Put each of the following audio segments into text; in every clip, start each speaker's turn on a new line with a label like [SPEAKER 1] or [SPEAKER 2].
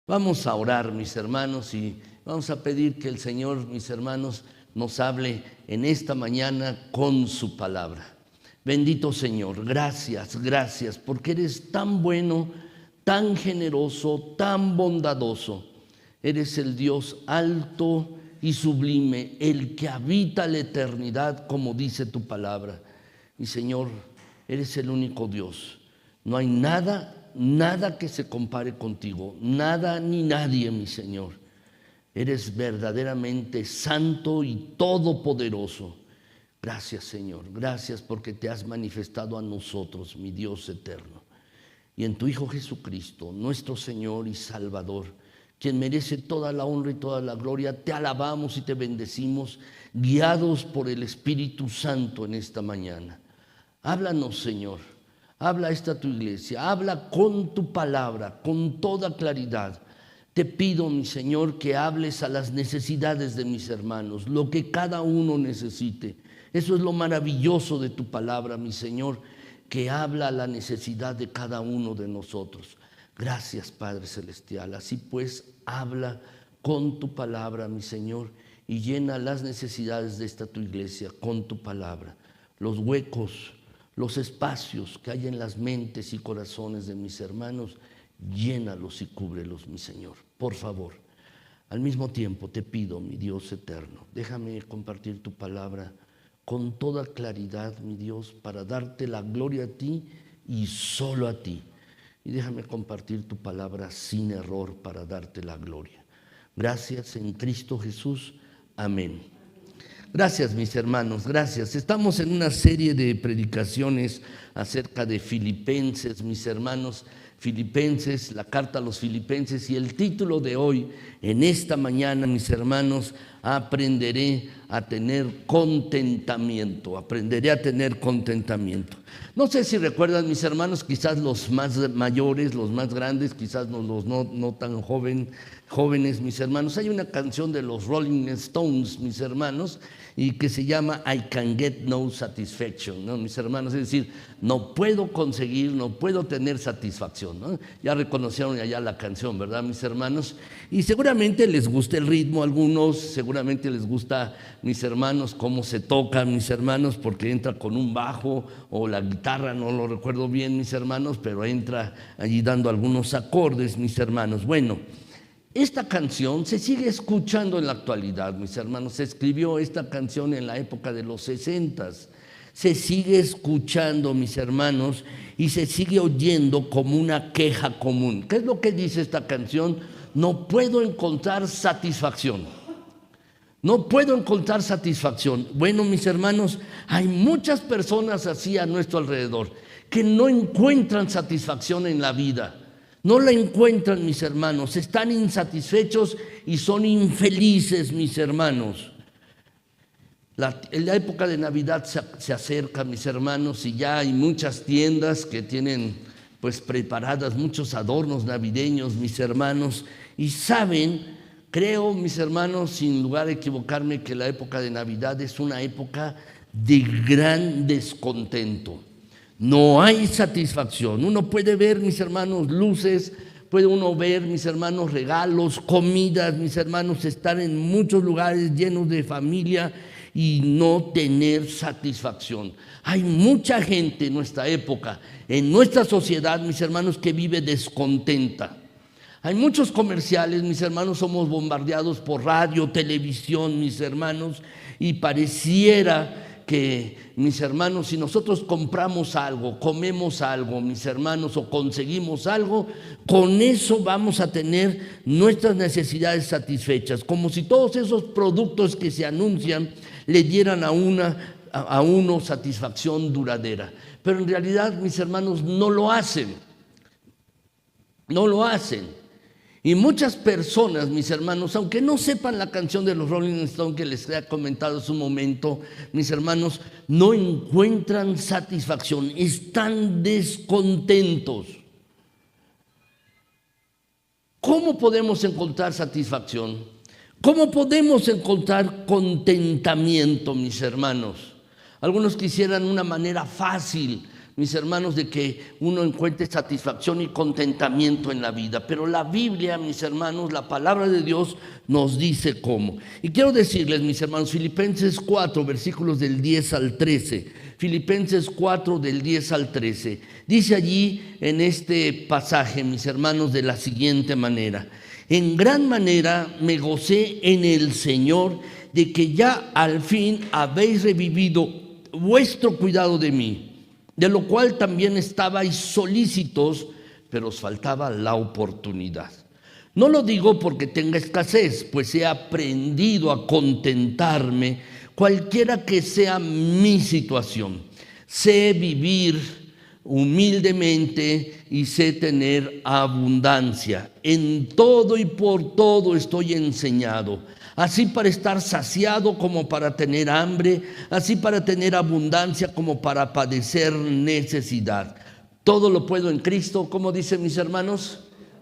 [SPEAKER 1] Vamos a orar, mis hermanos, y vamos a pedir que el Señor, mis hermanos, nos hable en esta mañana con su palabra. Bendito Señor, gracias, gracias, porque eres tan bueno, tan generoso, tan bondadoso. Eres el Dios alto y sublime, el que habita la eternidad, como dice tu palabra. Y Señor, eres el único Dios. No hay nada que se compare contigo, nada ni nadie, mi Señor. Eres verdaderamente santo y todopoderoso. Gracias, Señor, gracias porque te has manifestado a nosotros, mi Dios eterno. Y en tu Hijo Jesucristo, nuestro Señor y Salvador, quien merece toda la honra y toda la gloria, te alabamos y te bendecimos, guiados por el Espíritu Santo en esta mañana. Háblanos, Señor. Habla a esta tu iglesia, habla con tu palabra, con toda claridad. Te pido, mi Señor, que hables a las necesidades de mis hermanos, lo que cada uno necesite. Eso es lo maravilloso de tu palabra, mi Señor, que habla a la necesidad de cada uno de nosotros. Gracias, Padre Celestial. Así pues, habla con tu palabra, mi Señor, y llena las necesidades de esta tu iglesia con tu palabra. Los huecos, los espacios que hay en las mentes y corazones de mis hermanos, llénalos y cúbrelos, mi Señor, por favor. Al mismo tiempo te pido, mi Dios eterno, déjame compartir tu palabra con toda claridad, mi Dios, para darte la gloria a ti y solo a ti. Y déjame compartir tu palabra sin error para darte la gloria. Gracias en Cristo Jesús. Amén. Gracias, mis hermanos, gracias. Estamos en una serie de predicaciones acerca de Filipenses, mis hermanos. Filipenses, la carta a los Filipenses, y el título de hoy, en esta mañana, mis hermanos, aprenderé a tener contentamiento. Aprenderé a tener contentamiento. No sé si recuerdan, mis hermanos, quizás los más mayores, los más grandes, quizás los no tan jóvenes, mis hermanos. Hay una canción de los Rolling Stones, mis hermanos, y que se llama I Can Get No Satisfaction, ¿no, mis hermanos? Es decir, no puedo conseguir, no puedo tener satisfacción, ¿no? Ya reconocieron allá la canción, ¿verdad, mis hermanos? Y seguramente les gusta el ritmo a algunos, seguramente les gusta, mis hermanos, cómo se toca, mis hermanos, porque entra con un bajo o la guitarra, no lo recuerdo bien, mis hermanos, pero entra allí dando algunos acordes, mis hermanos. Bueno, esta canción se sigue escuchando en la actualidad, mis hermanos. Se escribió esta canción en la época de los 60s. Se sigue escuchando, mis hermanos, y se sigue oyendo como una queja común. ¿Qué es lo que dice esta canción? No puedo encontrar satisfacción. No puedo encontrar satisfacción. Bueno, mis hermanos, hay muchas personas así a nuestro alrededor que no encuentran satisfacción en la vida. No la encuentran, mis hermanos, están insatisfechos y son infelices, mis hermanos. La época de Navidad se acerca, mis hermanos, y ya hay muchas tiendas que tienen pues preparadas muchos adornos navideños, mis hermanos, y saben, creo, mis hermanos, sin lugar a equivocarme, que la época de Navidad es una época de gran descontento. No hay satisfacción. Uno puede ver, mis hermanos, luces, puede uno ver, mis hermanos, regalos, comidas, mis hermanos, estar en muchos lugares llenos de familia y no tener satisfacción. Hay mucha gente en nuestra época, en nuestra sociedad, mis hermanos, que vive descontenta. Hay muchos comerciales, mis hermanos, somos bombardeados por radio, televisión, mis hermanos, y pareciera que, mis hermanos, si nosotros compramos algo, comemos algo, mis hermanos, o conseguimos algo, con eso vamos a tener nuestras necesidades satisfechas, como si todos esos productos que se anuncian le dieran a uno satisfacción duradera. Pero en realidad, mis hermanos, no lo hacen. No lo hacen. Y muchas personas, mis hermanos, aunque no sepan la canción de los Rolling Stones que les he comentado hace un momento, mis hermanos, no encuentran satisfacción, están descontentos. ¿Cómo podemos encontrar satisfacción? ¿Cómo podemos encontrar contentamiento, mis hermanos? Algunos quisieran una manera fácil mis hermanos, de que uno encuentre satisfacción y contentamiento en la vida. Pero la Biblia, mis hermanos, la palabra de Dios nos dice cómo. Y quiero decirles, mis hermanos, Filipenses 4, versículos del 10 al 13. Filipenses 4, del 10 al 13. Dice allí en este pasaje, mis hermanos, de la siguiente manera: en gran manera me gocé en el Señor de que ya al fin habéis revivido vuestro cuidado de mí, de lo cual también estabais solícitos, pero os faltaba la oportunidad. No lo digo porque tenga escasez, pues he aprendido a contentarme cualquiera que sea mi situación. Sé vivir humildemente y sé tener abundancia. En todo y por todo estoy enseñado, así para estar saciado como para tener hambre, así para tener abundancia como para padecer necesidad. Todo lo puedo en Cristo, como dicen mis hermanos,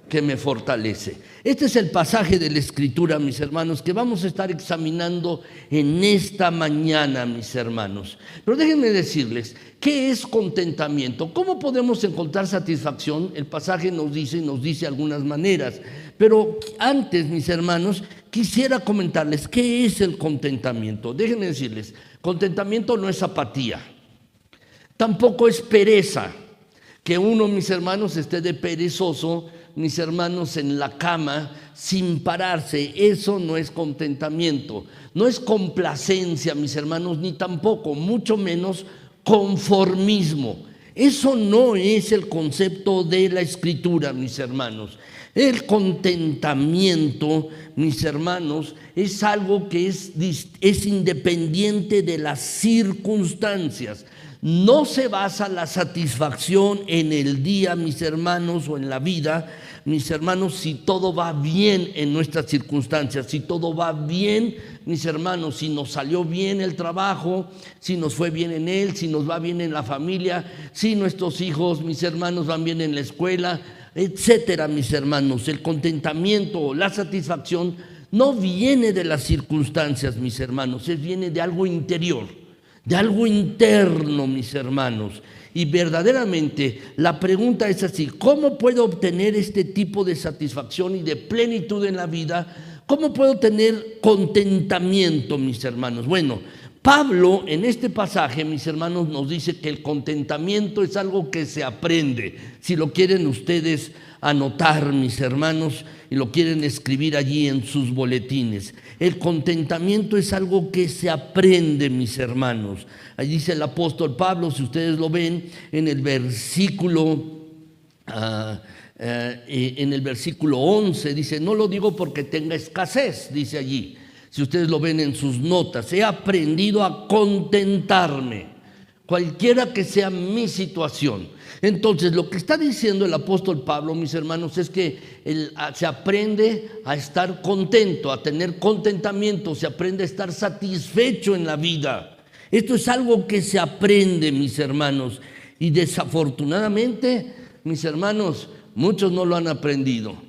[SPEAKER 1] que me fortalece. Este es el pasaje de la Escritura, mis hermanos, que vamos a estar examinando en esta mañana, mis hermanos. Pero déjenme decirles, ¿qué es contentamiento? ¿Cómo podemos encontrar satisfacción? El pasaje nos dice algunas maneras. Pero antes, mis hermanos, quisiera comentarles qué es el contentamiento. Déjenme decirles, contentamiento no es apatía, tampoco es pereza. Que uno, mis hermanos, esté de perezoso, mis hermanos, en la cama sin pararse. Eso no es contentamiento, no es complacencia, mis hermanos, ni tampoco, mucho menos, conformismo. Eso no es el concepto de la Escritura, mis hermanos. El contentamiento, mis hermanos, es algo que es independiente de las circunstancias. No se basa la satisfacción en el día, mis hermanos, o en la vida, mis hermanos, si todo va bien en nuestras circunstancias, si todo va bien, mis hermanos, si nos salió bien el trabajo, si nos fue bien en él, si nos va bien en la familia, si nuestros hijos, mis hermanos, van bien en la escuela, etcétera, mis hermanos. El contentamiento o la satisfacción no viene de las circunstancias, mis hermanos, viene de algo interior, de algo interno, mis hermanos. Y verdaderamente la pregunta es así: ¿cómo puedo obtener este tipo de satisfacción y de plenitud en la vida? ¿Cómo puedo tener contentamiento, mis hermanos? Bueno, Pablo en este pasaje, mis hermanos, nos dice que el contentamiento es algo que se aprende. Si lo quieren ustedes anotar, mis hermanos, y lo quieren escribir allí en sus boletines. El contentamiento es algo que se aprende, mis hermanos. Allí dice el apóstol Pablo, si ustedes lo ven, en el versículo 11, dice: no lo digo porque tenga escasez, dice allí. Si ustedes lo ven en sus notas, he aprendido a contentarme, cualquiera que sea mi situación. Entonces, lo que está diciendo el apóstol Pablo, mis hermanos, es que se aprende a estar contento, a tener contentamiento, se aprende a estar satisfecho en la vida. Esto es algo que se aprende, mis hermanos, y desafortunadamente, mis hermanos, muchos no lo han aprendido.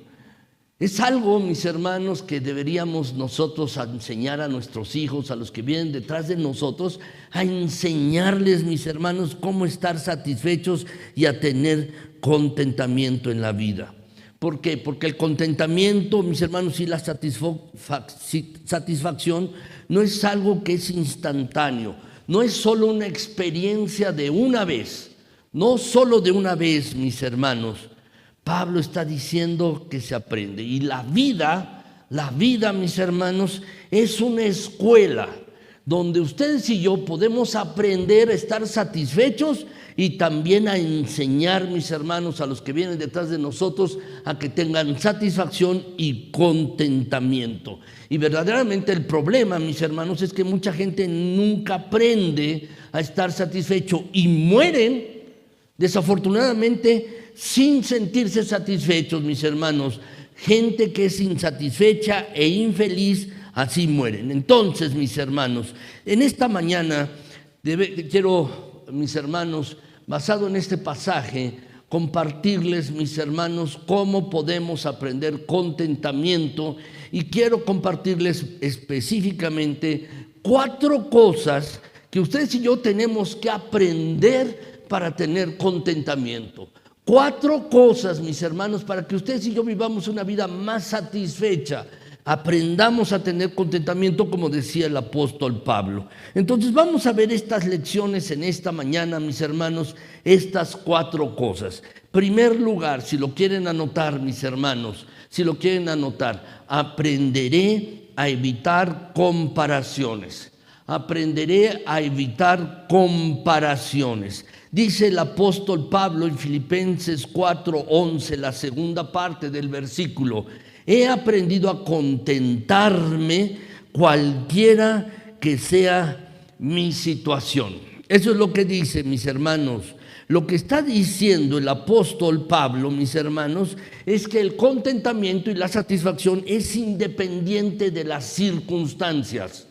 [SPEAKER 1] Es algo, mis hermanos, que deberíamos nosotros enseñar a nuestros hijos, a los que vienen detrás de nosotros, a enseñarles, mis hermanos, cómo estar satisfechos y a tener contentamiento en la vida. ¿Por qué? Porque el contentamiento, mis hermanos, y la satisfacción no es algo que es instantáneo, no es solo una experiencia de una vez, no solo de una vez, mis hermanos. Pablo está diciendo que se aprende. Y la vida, mis hermanos, es una escuela donde ustedes y yo podemos aprender a estar satisfechos y también a enseñar, mis hermanos, a los que vienen detrás de nosotros a que tengan satisfacción y contentamiento. Y verdaderamente el problema, mis hermanos, es que mucha gente nunca aprende a estar satisfecho y mueren, desafortunadamente, sin sentirse satisfechos, mis hermanos. Gente que es insatisfecha e infeliz, así mueren. Entonces, mis hermanos, en esta mañana quiero, mis hermanos, basado en este pasaje, compartirles, mis hermanos, cómo podemos aprender contentamiento, y quiero compartirles específicamente 4 cosas que ustedes y yo tenemos que aprender para tener contentamiento. 4 cosas, mis hermanos, para que ustedes y yo vivamos una vida más satisfecha. Aprendamos a tener contentamiento, como decía el apóstol Pablo. Entonces vamos a ver estas lecciones en esta mañana, mis hermanos, estas 4 cosas. Primer lugar, si lo quieren anotar, mis hermanos, si lo quieren anotar, aprenderé a evitar comparaciones. Aprenderé a evitar comparaciones. Dice el apóstol Pablo en Filipenses 4:11, la segunda parte del versículo: he aprendido a contentarme cualquiera que sea mi situación. Eso es lo que dice, mis hermanos. Lo que está diciendo el apóstol Pablo, mis hermanos, es que el contentamiento y la satisfacción es independiente de las circunstancias.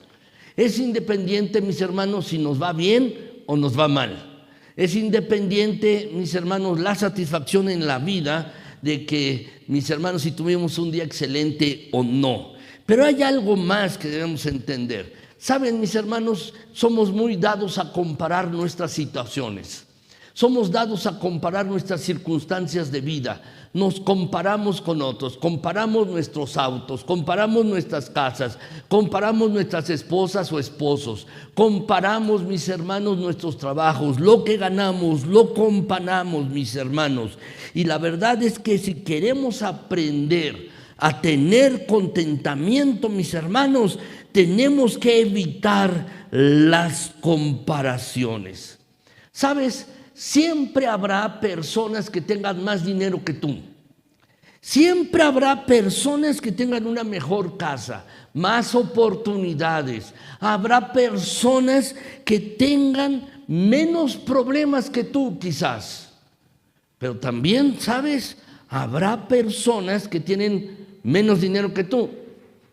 [SPEAKER 1] Es independiente, mis hermanos, si nos va bien o nos va mal. Es independiente, mis hermanos, la satisfacción en la vida de que, mis hermanos, si tuvimos un día excelente o no. Pero hay algo más que debemos entender. Saben, mis hermanos, somos muy dados a comparar nuestras situaciones. Somos dados a comparar nuestras circunstancias de vida. Nos comparamos con otros, comparamos nuestros autos, comparamos nuestras casas, comparamos nuestras esposas o esposos, comparamos, mis hermanos, nuestros trabajos, lo que ganamos, lo comparamos, mis hermanos. Y la verdad es que si queremos aprender a tener contentamiento, mis hermanos, tenemos que evitar las comparaciones. ¿Sabes? Siempre habrá personas que tengan más dinero que tú. Siempre habrá personas que tengan una mejor casa, más oportunidades. Habrá personas que tengan menos problemas que tú, quizás. Pero también, ¿sabes? Habrá personas que tienen menos dinero que tú,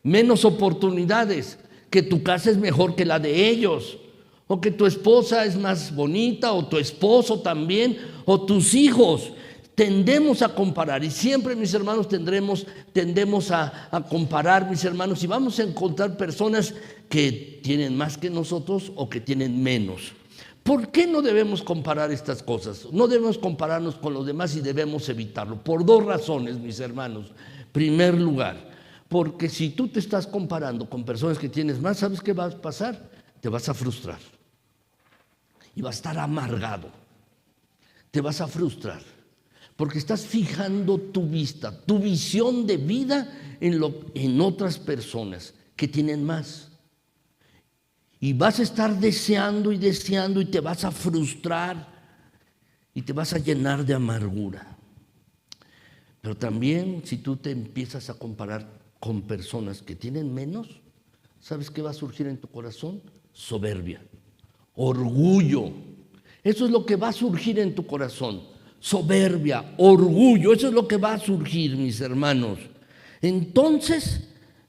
[SPEAKER 1] menos oportunidades, que tu casa es mejor que la de ellos, o que tu esposa es más bonita, o tu esposo también, o tus hijos. Tendemos a comparar, y siempre, mis hermanos, tendemos a comparar, mis hermanos, y vamos a encontrar personas que tienen más que nosotros o que tienen menos. ¿Por qué no debemos comparar estas cosas? No debemos compararnos con los demás y debemos evitarlo. Por 2 razones, mis hermanos. Primer lugar, porque si tú te estás comparando con personas que tienes más, ¿sabes qué va a pasar? Te vas a frustrar y vas a estar amargado. Te vas a frustrar porque estás fijando tu vista, tu visión de vida en otras personas que tienen más. Y vas a estar deseando y deseando y te vas a frustrar y te vas a llenar de amargura. Pero también si tú te empiezas a comparar con personas que tienen menos, ¿sabes qué va a surgir en tu corazón? Soberbia, orgullo. Eso es lo que va a surgir en tu corazón. Soberbia, orgullo, eso es lo que va a surgir, mis hermanos. Entonces,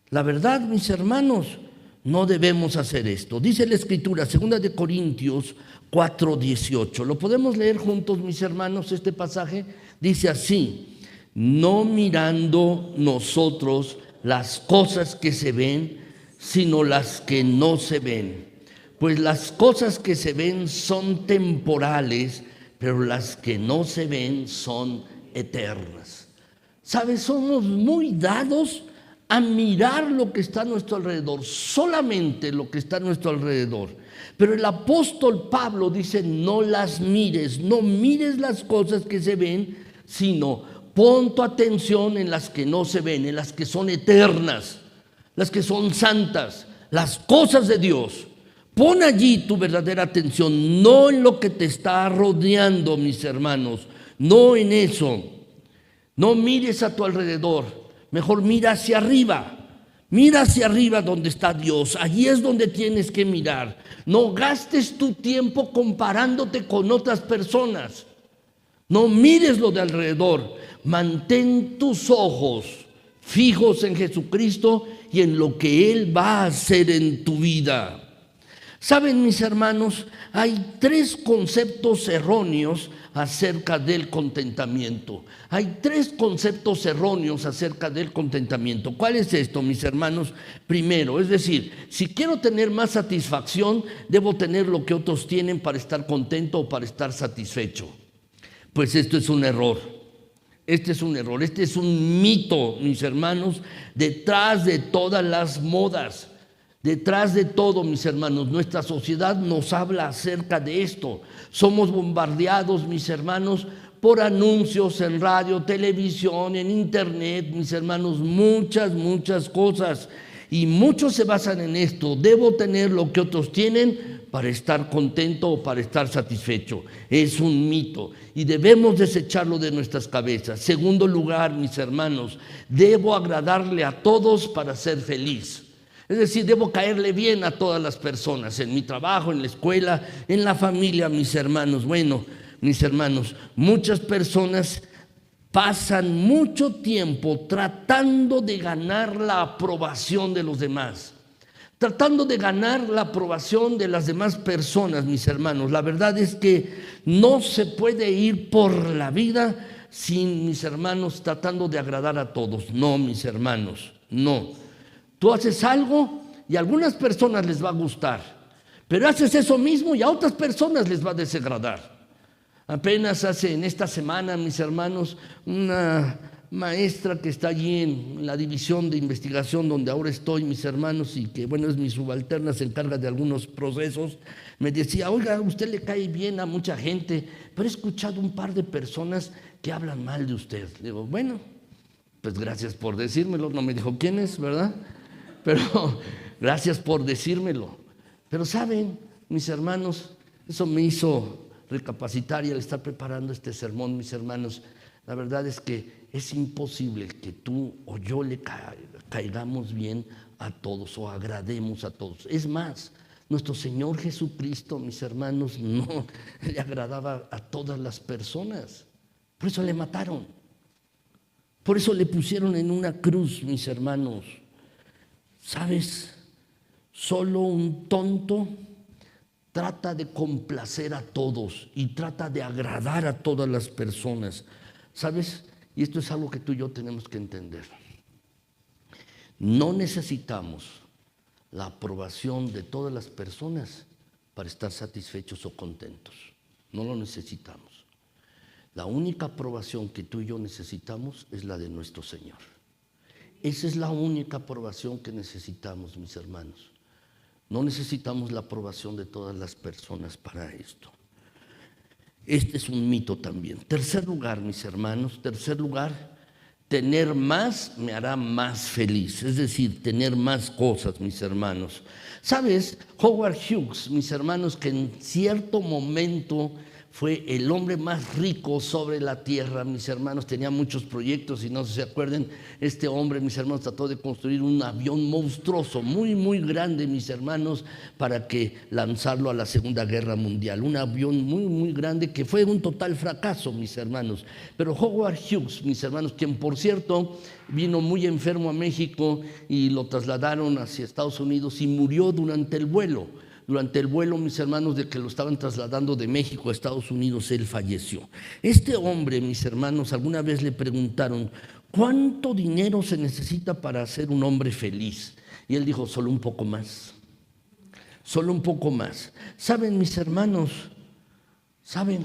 [SPEAKER 1] la verdad, mis hermanos, no debemos hacer esto. Dice la Escritura, 2 de Corintios 4:18. ¿Lo podemos leer juntos, mis hermanos? Este pasaje dice así: no mirando nosotros las cosas que se ven, sino las que no se ven. Pues las cosas que se ven son temporales, pero las que no se ven son eternas. ¿Sabes? Somos muy dados a mirar lo que está a nuestro alrededor, solamente lo que está a nuestro alrededor. Pero el apóstol Pablo dice: no las mires, no mires las cosas que se ven, sino pon tu atención en las que no se ven, en las que son eternas, las que son santas, las cosas de Dios. Pon allí tu verdadera atención, no en lo que te está rodeando, mis hermanos, no en eso. No mires a tu alrededor, mejor mira hacia arriba donde está Dios. Allí es donde tienes que mirar. No gastes tu tiempo comparándote con otras personas. No mires lo de alrededor. Mantén tus ojos fijos en Jesucristo y en lo que Él va a hacer en tu vida. Saben, mis hermanos, hay 3 conceptos erróneos acerca del contentamiento. Hay 3 conceptos erróneos acerca del contentamiento. ¿Cuál es esto, mis hermanos? Primero, es decir, si quiero tener más satisfacción, debo tener lo que otros tienen para estar contento o para estar satisfecho. Pues esto es un error. Este es un error, este es un mito, mis hermanos, detrás de todas las modas. Detrás de todo, mis hermanos, nuestra sociedad nos habla acerca de esto. Somos bombardeados, mis hermanos, por anuncios en radio, televisión, en internet, mis hermanos, muchas cosas. Y muchos se basan en esto. Debo tener lo que otros tienen para estar contento o para estar satisfecho. Es un mito y debemos desecharlo de nuestras cabezas. Segundo lugar, mis hermanos, debo agradarle a todos para ser feliz. Es decir, debo caerle bien a todas las personas, en mi trabajo, en la escuela, en la familia, mis hermanos. Bueno, mis hermanos, muchas personas pasan mucho tiempo tratando de ganar la aprobación de los demás, tratando de ganar la aprobación de las demás personas, mis hermanos. La verdad es que no se puede ir por la vida sin, mis hermanos, tratando de agradar a todos. No, mis hermanos, no. Tú haces algo y a algunas personas les va a gustar, pero haces eso mismo y a otras personas les va a desagradar. Apenas en esta semana, mis hermanos, una maestra que está allí en la división de investigación donde ahora estoy, mis hermanos, y que bueno, es mi subalterna, se encarga de algunos procesos, me decía: oiga, usted le cae bien a mucha gente, pero he escuchado un par de personas que hablan mal de usted. Le digo, bueno, pues gracias por decírmelo. No me dijo quién es, ¿verdad? Pero gracias por decírmelo. Pero saben, mis hermanos, eso me hizo recapacitar y al estar preparando este sermón, mis hermanos, la verdad es que es imposible que tú o yo le caigamos bien a todos o agrademos a todos. Es más, nuestro Señor Jesucristo, mis hermanos, no le agradaba a todas las personas. Por eso le mataron. Por eso le pusieron en una cruz, mis hermanos. ¿Sabes? Solo un tonto trata de complacer a todos y trata de agradar a todas las personas. ¿Sabes? Y esto es algo que tú y yo tenemos que entender. No necesitamos la aprobación de todas las personas para estar satisfechos o contentos. No lo necesitamos. La única aprobación que tú y yo necesitamos es la de nuestro Señor. Esa es la única aprobación que necesitamos, mis hermanos. No necesitamos la aprobación de todas las personas para esto. Este es un mito también. Tercer lugar, mis hermanos, tener más me hará más feliz. Es decir, tener más cosas, mis hermanos. ¿Sabes? Howard Hughes, mis hermanos, que en cierto momento fue el hombre más rico sobre la tierra, mis hermanos, tenía muchos proyectos y no sé si se acuerdan, este hombre, mis hermanos, trató de construir un avión monstruoso, muy grande, mis hermanos, para que lanzarlo a la Segunda Guerra Mundial, un avión muy grande que fue un total fracaso, mis hermanos. Pero Howard Hughes, mis hermanos, quien por cierto vino muy enfermo a México y lo trasladaron hacia Estados Unidos y murió durante el vuelo. Durante el vuelo, mis hermanos, de que lo estaban trasladando de México a Estados Unidos, él falleció. Este hombre, mis hermanos, alguna vez le preguntaron: ¿cuánto dinero se necesita para ser un hombre feliz? Y él dijo: solo un poco más. Solo un poco más. ¿Saben, mis hermanos? ¿Saben?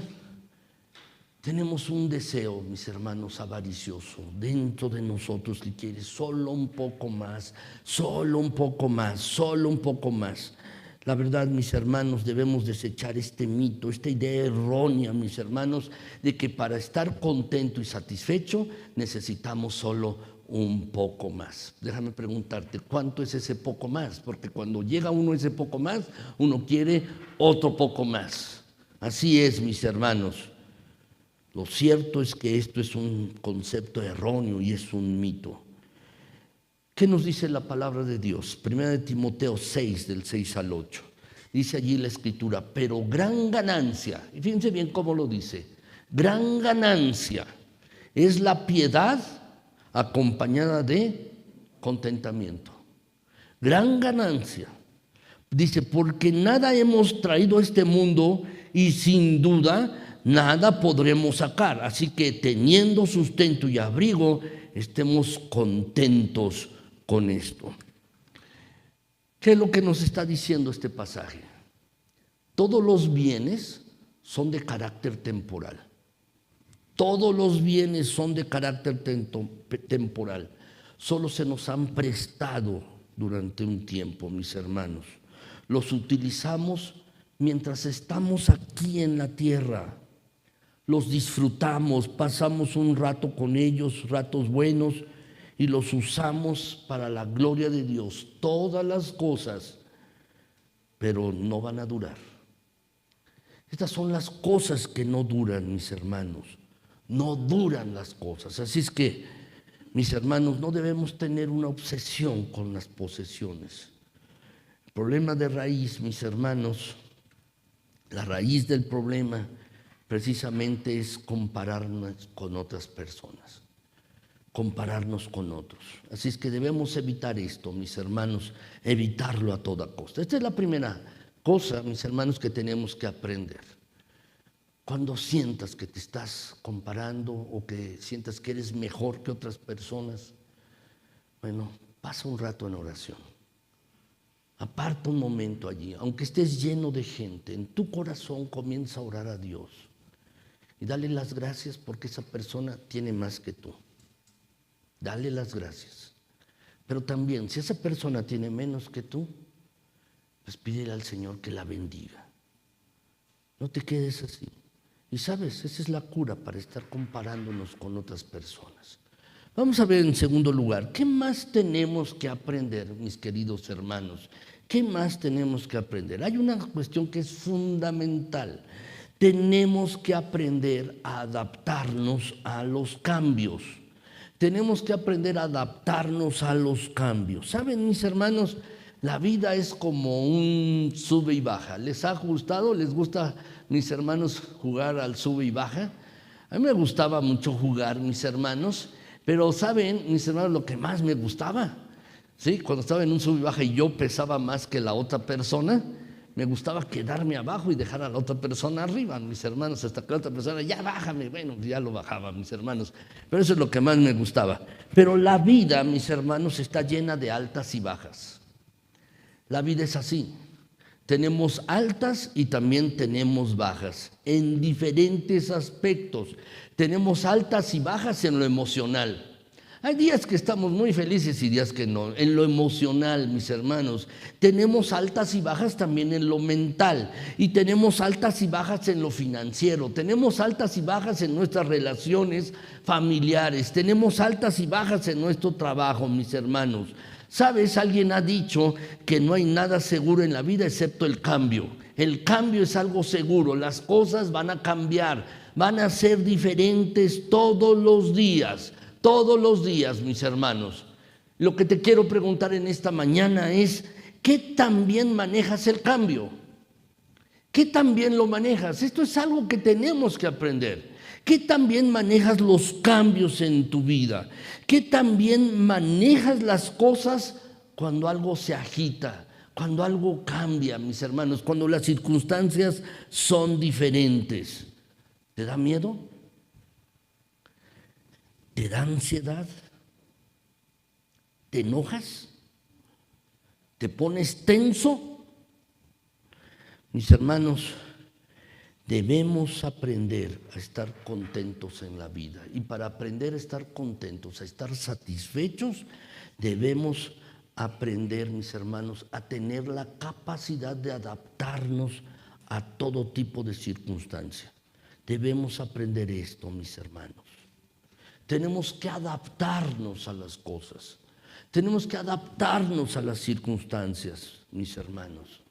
[SPEAKER 1] Tenemos un deseo, mis hermanos, avaricioso dentro de nosotros que quiere solo un poco más, solo un poco más, solo un poco más. La verdad, mis hermanos, debemos desechar este mito, esta idea errónea, mis hermanos, de que para estar contento y satisfecho necesitamos solo un poco más. Déjame preguntarte, ¿cuánto es ese poco más? Porque cuando llega uno a ese poco más, uno quiere otro poco más. Así es, mis hermanos. Lo cierto es que esto es un concepto erróneo y es un mito. ¿Qué nos dice la palabra de Dios? Primera de Timoteo 6, del 6 al 8. Dice allí la Escritura: pero gran ganancia, y fíjense bien cómo lo dice, gran ganancia es la piedad acompañada de contentamiento. Gran ganancia, Dice, porque nada hemos traído a este mundo y sin duda nada podremos sacar. Así que teniendo sustento y abrigo, estemos contentos con esto. ¿Qué es lo que nos está diciendo este pasaje? Todos los bienes son de carácter temporal. Todos los bienes son de carácter temporal. Solo se nos han prestado durante un tiempo, mis hermanos. Los utilizamos mientras estamos aquí en la tierra. Los disfrutamos, pasamos un rato con ellos, ratos buenos, y los usamos para la gloria de Dios. Todas las cosas, pero no van a durar. Estas son las cosas que no duran, mis hermanos. No duran las cosas. Así es que, mis hermanos, no debemos tener una obsesión con las posesiones. El problema de raíz, mis hermanos, la raíz del problema precisamente es compararnos con otras personas, compararnos con otros. Así es que debemos evitar esto, mis hermanos, evitarlo a toda costa. Esta es la primera cosa, mis hermanos, que tenemos que aprender. Cuando sientas que te estás comparando o que sientas que eres mejor que otras personas, bueno, pasa un rato en oración. Aparta un momento allí, aunque estés lleno de gente, en tu corazón comienza a orar a Dios y dale las gracias porque esa persona tiene más que tú. Dale las gracias. Pero también, si esa persona tiene menos que tú, pues pídele al Señor que la bendiga. No te quedes así. Y sabes, esa es la cura para estar comparándonos con otras personas. Vamos a ver en segundo lugar, ¿qué más tenemos que aprender, mis queridos hermanos? ¿Qué más tenemos que aprender? Hay una cuestión que es fundamental. Tenemos que aprender a adaptarnos a los cambios. Tenemos que aprender a adaptarnos a los cambios. ¿Saben, mis hermanos? La vida es como un sube y baja. ¿Les ha gustado? ¿Les gusta, mis hermanos, jugar al sube y baja? A mí me gustaba mucho jugar, mis hermanos, pero ¿saben, mis hermanos, lo que más me gustaba? ¿Sí? Cuando estaba en un sube y baja y yo pesaba más que la otra persona, me gustaba quedarme abajo y dejar a la otra persona arriba, mis hermanos, hasta que la otra persona, ya bájame, bueno, ya lo bajaba, mis hermanos. Pero eso es lo que más me gustaba. Pero la vida, mis hermanos, está llena de altas y bajas. La vida es así. Tenemos altas y también tenemos bajas en diferentes aspectos. Tenemos altas y bajas en lo emocional. Hay días que estamos muy felices y días que no. En lo emocional, mis hermanos, tenemos altas y bajas también en lo mental. Y tenemos altas y bajas en lo financiero. Tenemos altas y bajas en nuestras relaciones familiares. Tenemos altas y bajas en nuestro trabajo, mis hermanos. ¿Sabes? Alguien ha dicho que no hay nada seguro en la vida excepto el cambio. El cambio es algo seguro. Las cosas van a cambiar, van a ser diferentes todos los días. Todos los días, mis hermanos. Lo que te quiero preguntar en esta mañana es, ¿qué tan bien manejas el cambio? ¿Qué tan bien lo manejas? Esto es algo que tenemos que aprender. ¿Qué tan bien manejas los cambios en tu vida? ¿Qué tan bien manejas las cosas cuando algo se agita, cuando algo cambia, mis hermanos, cuando las circunstancias son diferentes? ¿Te da miedo? ¿Te da ansiedad? ¿Te enojas? ¿Te pones tenso? Mis hermanos, debemos aprender a estar contentos en la vida. Y para aprender a estar contentos, a estar satisfechos, debemos aprender, mis hermanos, a tener la capacidad de adaptarnos a todo tipo de circunstancia. Debemos aprender esto, mis hermanos. Tenemos que adaptarnos a las cosas. Tenemos que adaptarnos a las circunstancias, mis hermanos.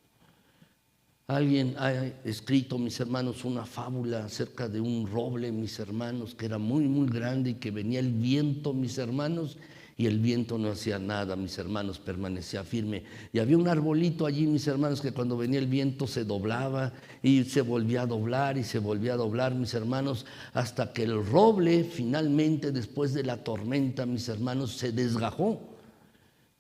[SPEAKER 1] Alguien ha escrito, mis hermanos, una fábula acerca de un roble, mis hermanos, que era muy, muy grande y que venía el viento, mis hermanos, y el viento no hacía nada, mis hermanos, permanecía firme. Y había un arbolito allí, mis hermanos, que cuando venía el viento se doblaba y se volvía a doblar y se volvía a doblar, mis hermanos, hasta que el roble finalmente, después de la tormenta, mis hermanos, se desgajó.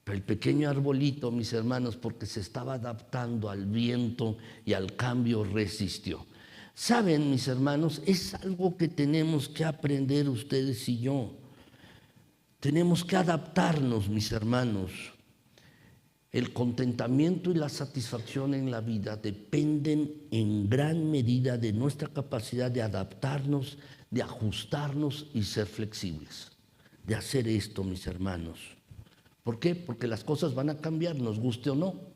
[SPEAKER 1] Pero el pequeño arbolito, mis hermanos, porque se estaba adaptando al viento y al cambio, resistió. Saben, mis hermanos, es algo que tenemos que aprender ustedes y yo. Tenemos que adaptarnos, mis hermanos. El contentamiento y la satisfacción en la vida dependen en gran medida de nuestra capacidad de adaptarnos, de ajustarnos y ser flexibles, de hacer esto, mis hermanos. ¿Por qué? Porque las cosas van a cambiar, nos guste o no.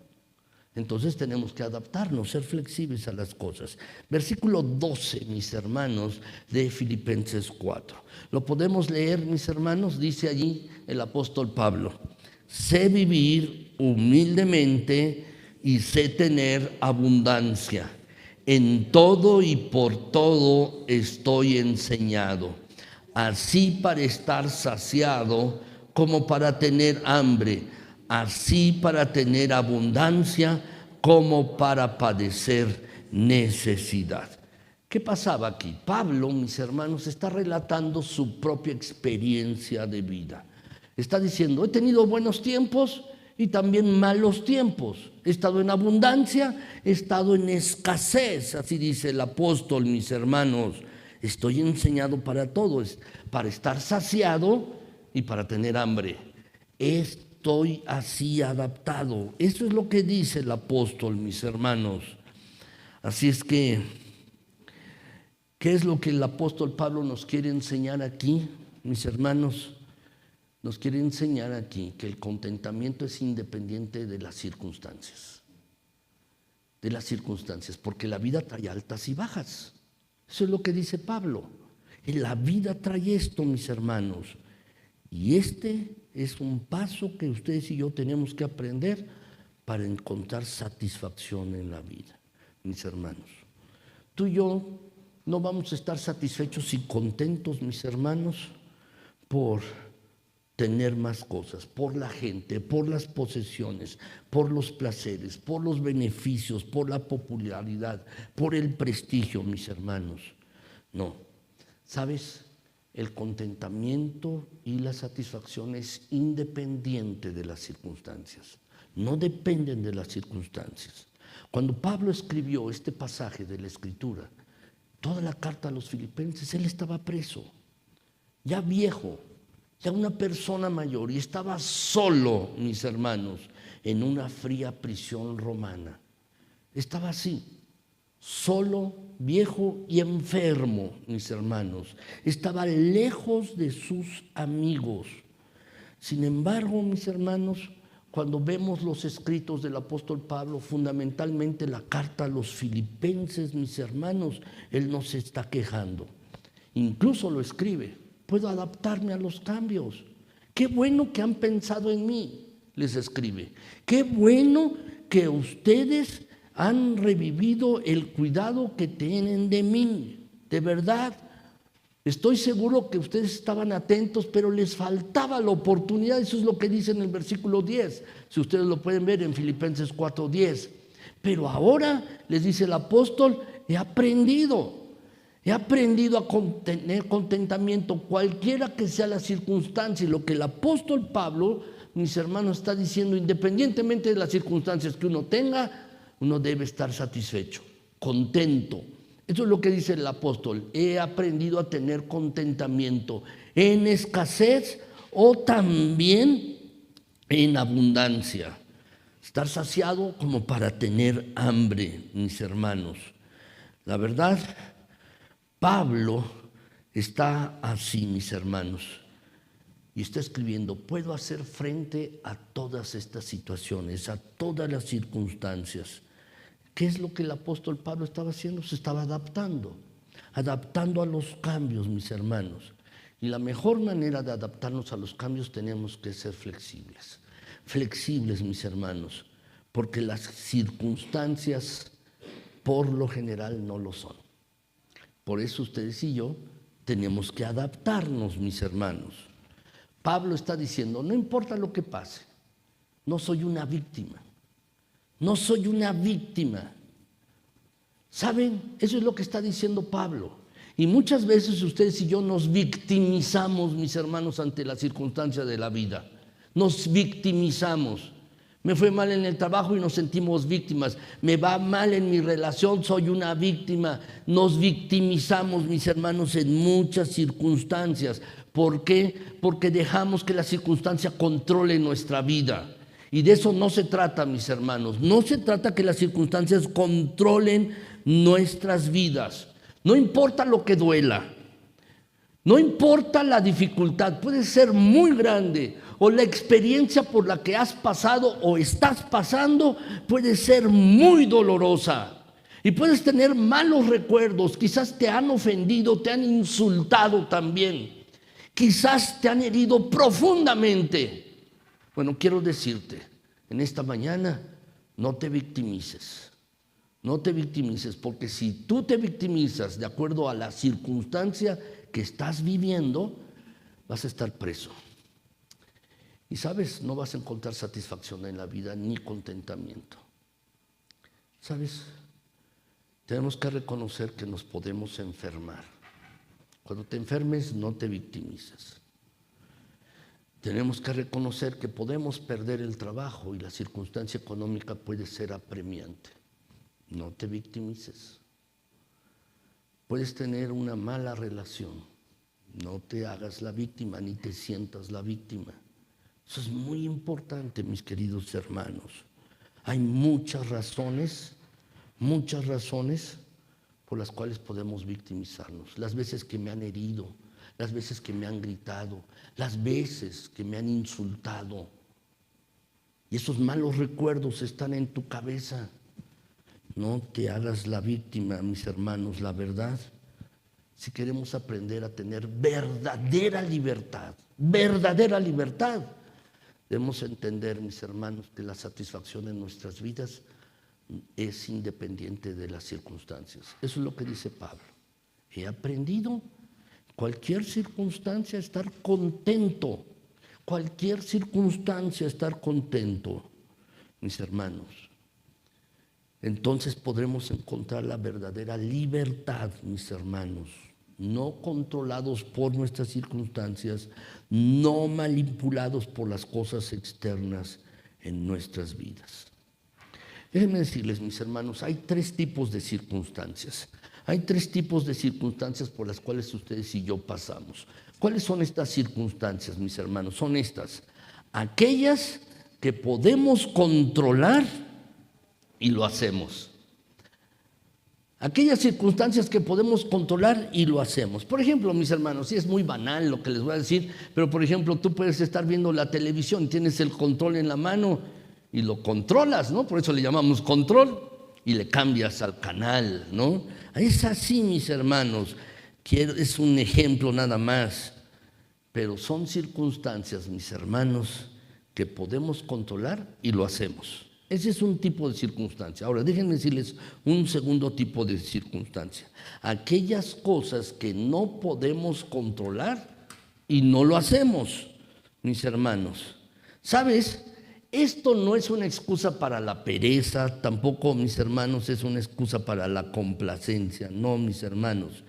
[SPEAKER 1] Entonces tenemos que adaptarnos, ser flexibles a las cosas. Versículo 12, mis hermanos, de Filipenses 4. Lo podemos leer, mis hermanos, dice allí el apóstol Pablo. Sé vivir humildemente y sé tener abundancia. En todo y por todo estoy enseñado, así para estar saciado como para tener hambre, así para tener abundancia como para padecer necesidad. ¿Qué pasaba aquí? Pablo, mis hermanos, está relatando su propia experiencia de vida. Está diciendo, he tenido buenos tiempos y también malos tiempos. He estado en abundancia, he estado en escasez, así dice el apóstol, mis hermanos. Estoy enseñado para todo, para estar saciado y para tener hambre. Estoy así adaptado. Eso es lo que dice el apóstol, mis hermanos. Así es que, ¿qué es lo que el apóstol Pablo nos quiere enseñar aquí, mis hermanos? Nos quiere enseñar aquí que el contentamiento es independiente de las circunstancias. De las circunstancias, porque la vida trae altas y bajas. Eso es lo que dice Pablo. En la vida trae esto, mis hermanos. Y este es un paso que ustedes y yo tenemos que aprender para encontrar satisfacción en la vida, mis hermanos. Tú y yo no vamos a estar satisfechos y contentos, mis hermanos, por tener más cosas, por la gente, por las posesiones, por los placeres, por los beneficios, por la popularidad, por el prestigio, mis hermanos. No, ¿sabes? El contentamiento y la satisfacción es independiente de las circunstancias, no dependen de las circunstancias. Cuando Pablo escribió este pasaje de la Escritura, toda la carta a los filipenses, él estaba preso, ya viejo, ya una persona mayor, y estaba solo, mis hermanos, en una fría prisión romana. Estaba así, solo, viejo y enfermo, mis hermanos. Estaba lejos de sus amigos. Sin embargo, mis hermanos, cuando vemos los escritos del apóstol Pablo, fundamentalmente la carta a los filipenses, mis hermanos, él no se está quejando. Incluso lo escribe. Puedo adaptarme a los cambios. Qué bueno que han pensado en mí, les escribe. Qué bueno que ustedes han revivido el cuidado que tienen de mí. De verdad, estoy seguro que ustedes estaban atentos, pero les faltaba la oportunidad. Eso es lo que dice en el versículo 10. Si ustedes lo pueden ver en Filipenses 4:10. Pero ahora, les dice el apóstol, he aprendido a tener contentamiento, cualquiera que sea la circunstancia. Y lo que el apóstol Pablo, mis hermanos, está diciendo, independientemente de las circunstancias que uno tenga, uno debe estar satisfecho, contento. Eso es lo que dice el apóstol. He aprendido a tener contentamiento en escasez o también en abundancia. Estar saciado como para tener hambre, mis hermanos. La verdad, Pablo está así, mis hermanos, y está escribiendo, puedo hacer frente a todas estas situaciones, a todas las circunstancias. ¿Qué es lo que el apóstol Pablo estaba haciendo? Se estaba adaptando a los cambios, mis hermanos. Y la mejor manera de adaptarnos a los cambios tenemos que ser flexibles. Flexibles, mis hermanos, porque las circunstancias por lo general no lo son. Por eso ustedes y yo tenemos que adaptarnos, mis hermanos. Pablo está diciendo, no importa lo que pase, no soy una víctima. No soy una víctima. ¿Saben? Eso es lo que está diciendo Pablo. Y muchas veces ustedes y yo nos victimizamos, mis hermanos, ante las circunstancias de la vida. Nos victimizamos. Me fue mal en el trabajo y nos sentimos víctimas. Me va mal en mi relación, soy una víctima. Nos victimizamos, mis hermanos, en muchas circunstancias. ¿Por qué? Porque dejamos que la circunstancia controle nuestra vida. Y de eso no se trata, mis hermanos. No se trata que las circunstancias controlen nuestras vidas. No importa lo que duela. No importa la dificultad. Puede ser muy grande. O la experiencia por la que has pasado o estás pasando puede ser muy dolorosa. Y puedes tener malos recuerdos. Quizás te han ofendido, te han insultado también. Quizás te han herido profundamente. Bueno, quiero decirte, en esta mañana, no te victimices. No te victimices, porque si tú te victimizas de acuerdo a la circunstancia que estás viviendo, vas a estar preso. Y sabes, no vas a encontrar satisfacción en la vida ni contentamiento. Sabes, tenemos que reconocer que nos podemos enfermar. Cuando te enfermes, no te victimices. Tenemos que reconocer que podemos perder el trabajo y la circunstancia económica puede ser apremiante. No te victimices. Puedes tener una mala relación. No te hagas la víctima ni te sientas la víctima. Eso es muy importante, mis queridos hermanos. Hay muchas razones por las cuales podemos victimizarnos. Las veces que me han herido, las veces que me han gritado, las veces que me han insultado. Y esos malos recuerdos están en tu cabeza. No te hagas la víctima, mis hermanos, la verdad. Si queremos aprender a tener verdadera libertad, debemos entender, mis hermanos, que la satisfacción en nuestras vidas es independiente de las circunstancias. Eso es lo que dice Pablo. He aprendido cualquier circunstancia estar contento. Cualquier circunstancia estar contento, mis hermanos. Entonces podremos encontrar la verdadera libertad, mis hermanos. No controlados por nuestras circunstancias, no manipulados por las cosas externas en nuestras vidas. Déjenme decirles, mis hermanos, hay tres tipos de circunstancias. Hay tres tipos de circunstancias por las cuales ustedes y yo pasamos. ¿Cuáles son estas circunstancias, mis hermanos? Son estas: aquellas que podemos controlar y lo hacemos. Aquellas circunstancias que podemos controlar y lo hacemos. Por ejemplo, mis hermanos, sí es muy banal lo que les voy a decir, pero por ejemplo, tú puedes estar viendo la televisión, tienes el control en la mano y lo controlas, ¿no? Por eso le llamamos control, y le cambias al canal, ¿no? Es así, mis hermanos. Es un ejemplo nada más, pero son circunstancias, mis hermanos, que podemos controlar y lo hacemos. Ese es un tipo de circunstancia. Ahora, déjenme decirles un segundo tipo de circunstancia. Aquellas cosas que no podemos controlar y no lo hacemos, mis hermanos. ¿Sabes? Esto no es una excusa para la pereza, tampoco, mis hermanos, es una excusa para la complacencia. No, mis hermanos.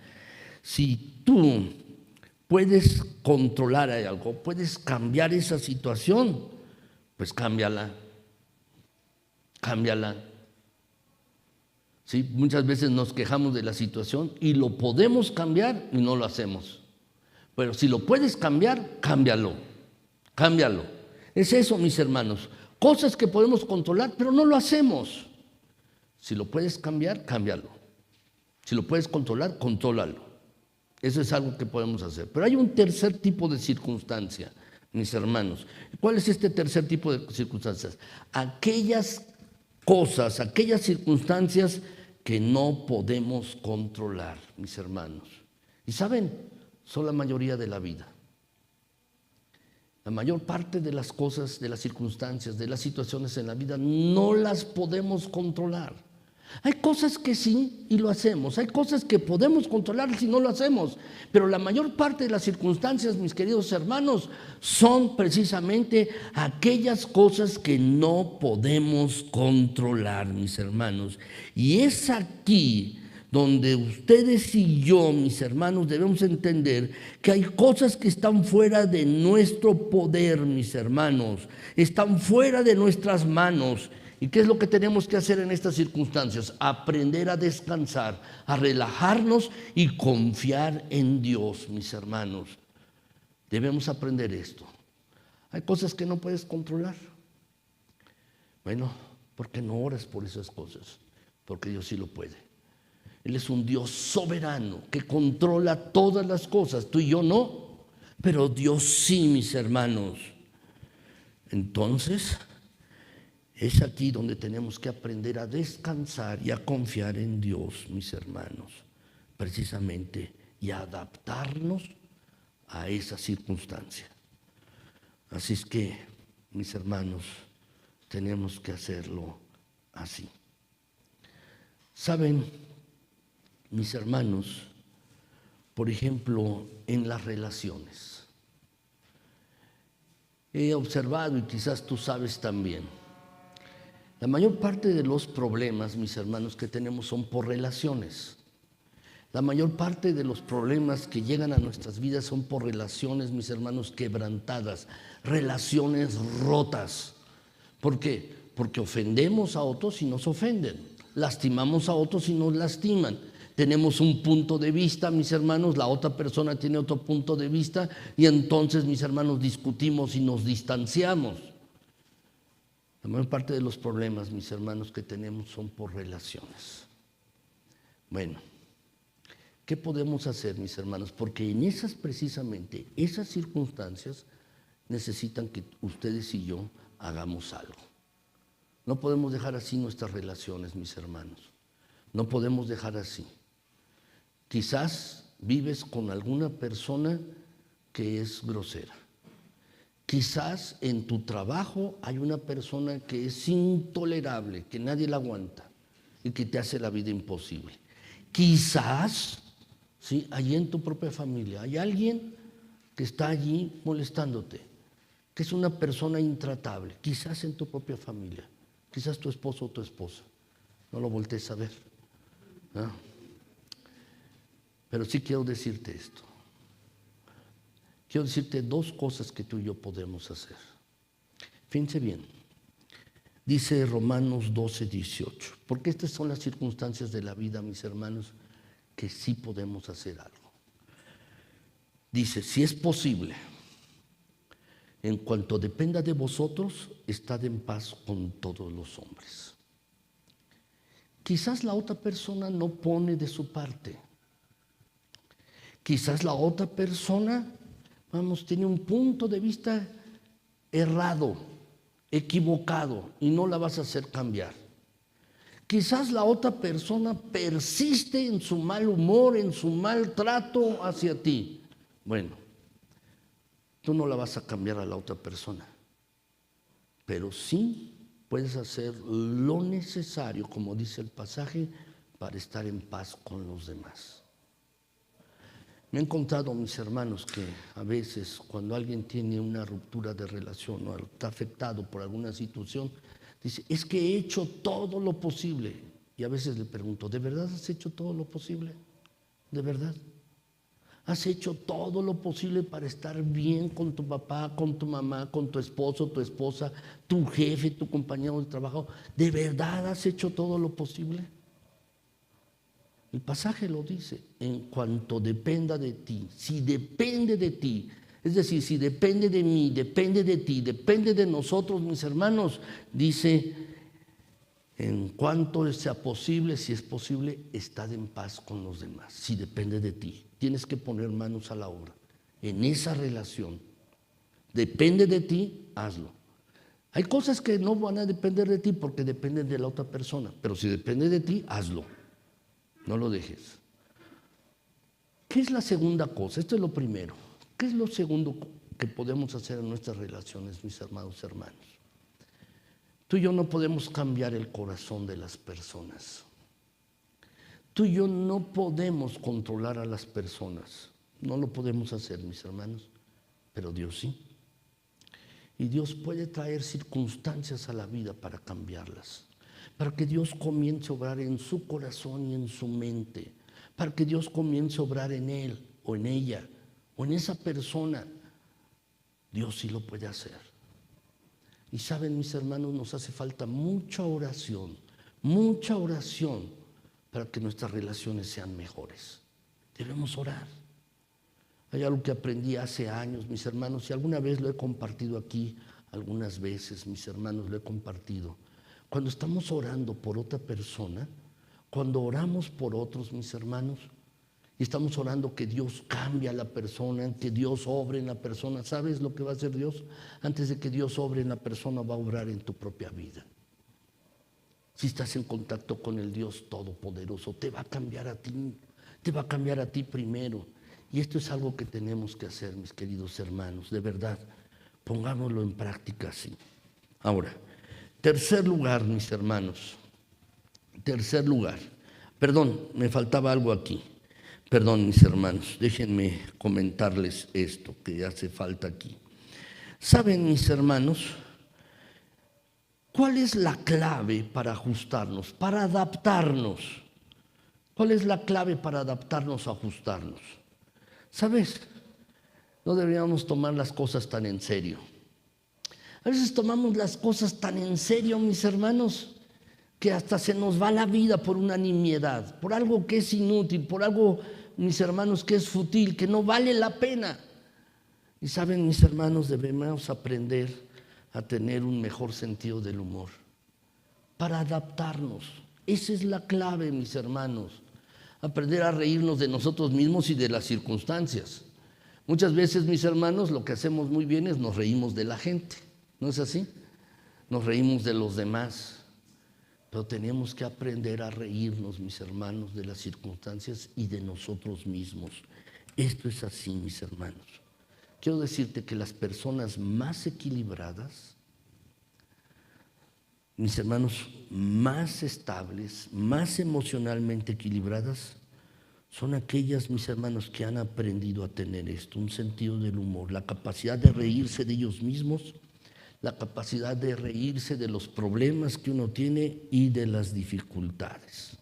[SPEAKER 1] Si tú puedes controlar algo, puedes cambiar esa situación, pues cámbiala. ¿Sí? Muchas veces nos quejamos de la situación y lo podemos cambiar y no lo hacemos. Pero si lo puedes cambiar, cámbialo. Es eso, mis hermanos. Cosas que podemos controlar, pero no lo hacemos. Si lo puedes cambiar, cámbialo. Si lo puedes controlar, contrólalo. Eso es algo que podemos hacer. Pero hay un tercer tipo de circunstancia, mis hermanos. ¿Cuál es este tercer tipo de circunstancias? Aquellas cosas, aquellas circunstancias que no podemos controlar, mis hermanos. Y saben, son la mayoría de la vida. La mayor parte de las cosas, de las circunstancias, de las situaciones en la vida, no las podemos controlar. Hay cosas que sí y lo hacemos. Hay cosas que podemos controlar si no lo hacemos. Pero la mayor parte de las circunstancias, mis queridos hermanos, son precisamente aquellas cosas que no podemos controlar, mis hermanos. Y es aquí donde ustedes y yo, mis hermanos, debemos entender que hay cosas que están fuera de nuestro poder, mis hermanos, están fuera de nuestras manos. ¿Y qué es lo que tenemos que hacer en estas circunstancias? Aprender a descansar, a relajarnos y confiar en Dios, mis hermanos. Debemos aprender esto. Hay cosas que no puedes controlar. Bueno, ¿por qué no oras por esas cosas? Porque Dios sí lo puede. Él es un Dios soberano que controla todas las cosas. Tú y yo no, pero Dios sí, mis hermanos. Entonces, es aquí donde tenemos que aprender a descansar y a confiar en Dios, mis hermanos, precisamente, y a adaptarnos a esa circunstancia. Así es que, mis hermanos, tenemos que hacerlo así. Saben, mis hermanos, por ejemplo, en las relaciones, he observado, y quizás tú sabes también, la mayor parte de los problemas, mis hermanos, que tenemos son por relaciones. La mayor parte de los problemas que llegan a nuestras vidas son por relaciones, mis hermanos, quebrantadas, relaciones rotas. ¿Por qué? Porque ofendemos a otros y nos ofenden, lastimamos a otros y nos lastiman. Tenemos un punto de vista, mis hermanos, la otra persona tiene otro punto de vista y entonces, mis hermanos, discutimos y nos distanciamos. La mayor parte de los problemas, mis hermanos, que tenemos son por relaciones. Bueno, ¿qué podemos hacer, mis hermanos? Porque en esas, precisamente, esas circunstancias necesitan que ustedes y yo hagamos algo. No podemos dejar así nuestras relaciones, mis hermanos. No podemos dejar así. Quizás vives con alguna persona que es grosera. Quizás en tu trabajo hay una persona que es intolerable, que nadie la aguanta y que te hace la vida imposible. Quizás, ¿sí?, allí en tu propia familia hay alguien que está allí molestándote, que es una persona intratable. Quizás en tu propia familia, quizás tu esposo o tu esposa. No lo voltees a ver, ¿no? Pero sí quiero decirte esto. Quiero decirte dos cosas que tú y yo podemos hacer. Fíjense bien. Dice Romanos 12:18. Porque estas son las circunstancias de la vida, mis hermanos, que sí podemos hacer algo. Dice, si es posible, en cuanto dependa de vosotros, estad en paz con todos los hombres. Quizás la otra persona no pone de su parte. Quizás la otra persona, tiene un punto de vista errado, equivocado, y no la vas a hacer cambiar. Quizás la otra persona persiste en su mal humor, en su mal trato hacia ti. Bueno, tú no la vas a cambiar a la otra persona, pero sí puedes hacer lo necesario, como dice el pasaje, para estar en paz con los demás. Me he encontrado, mis hermanos, que a veces cuando alguien tiene una ruptura de relación o está afectado por alguna situación, dice, es que he hecho todo lo posible. Y a veces le pregunto, ¿de verdad has hecho todo lo posible? ¿De verdad? ¿Has hecho todo lo posible para estar bien con tu papá, con tu mamá, con tu esposo, tu esposa, tu jefe, tu compañero de trabajo? ¿De verdad has hecho todo lo posible? El pasaje lo dice, en cuanto dependa de ti, si depende de ti, es decir, si depende de mí, depende de ti, depende de nosotros, mis hermanos, dice, en cuanto sea posible, si es posible, estad en paz con los demás, si depende de ti. Tienes que poner manos a la obra. En esa relación, depende de ti, hazlo. Hay cosas que no van a depender de ti porque dependen de la otra persona, pero si depende de ti, hazlo. No lo dejes. ¿Qué es la segunda cosa? Esto es lo primero. ¿Qué es lo segundo que podemos hacer en nuestras relaciones, mis hermanos y hermanos? Tú y yo no podemos cambiar el corazón de las personas. Tú y yo no podemos controlar a las personas. No lo podemos hacer, mis hermanos, pero Dios sí. Y Dios puede traer circunstancias a la vida para cambiarlas. para que Dios comience a obrar en su corazón y en su mente, para que Dios comience a obrar en él o en ella o en esa persona. Dios sí lo puede hacer. Y saben, mis hermanos, nos hace falta mucha oración para que nuestras relaciones sean mejores. Debemos orar. Hay algo que aprendí hace años, mis hermanos, y alguna vez lo he compartido aquí, algunas veces, mis hermanos, lo he compartido. Cuando estamos orando por otra persona, cuando oramos por otros, mis hermanos, y estamos orando que Dios cambie a la persona, que Dios obre en la persona, ¿sabes lo que va a hacer Dios? Antes de que Dios obre en la persona, va a obrar en tu propia vida. Si estás en contacto con el Dios Todopoderoso, te va a cambiar a ti primero. Y esto es algo que tenemos que hacer, mis queridos hermanos, de verdad, pongámoslo en práctica así. Ahora, tercer lugar, mis hermanos, perdón, me faltaba algo aquí. Perdón, mis hermanos, déjenme comentarles esto que hace falta aquí. ¿Saben, mis hermanos, cuál es la clave para ajustarnos, para adaptarnos? ¿Cuál es la clave para adaptarnos o ajustarnos? ¿Sabes? No deberíamos tomar las cosas tan en serio. A veces tomamos las cosas tan en serio, mis hermanos, que hasta se nos va la vida por una nimiedad, por algo que es inútil, por algo, mis hermanos, que es fútil, que no vale la pena. Y saben, mis hermanos, debemos aprender a tener un mejor sentido del humor para adaptarnos. Esa es la clave, mis hermanos. Aprender a reírnos de nosotros mismos y de las circunstancias. Muchas veces, mis hermanos, lo que hacemos muy bien es nos reímos de la gente. ¿No es así? Nos reímos de los demás. Pero tenemos que aprender a reírnos, mis hermanos, de las circunstancias y de nosotros mismos. Esto es así, mis hermanos. Quiero decirte que las personas más equilibradas, mis hermanos, más estables, más emocionalmente equilibradas, son aquellas, mis hermanos, que han aprendido a tener esto, un sentido del humor, la capacidad de reírse de ellos mismos, la capacidad de reírse de los problemas que uno tiene y de las dificultades.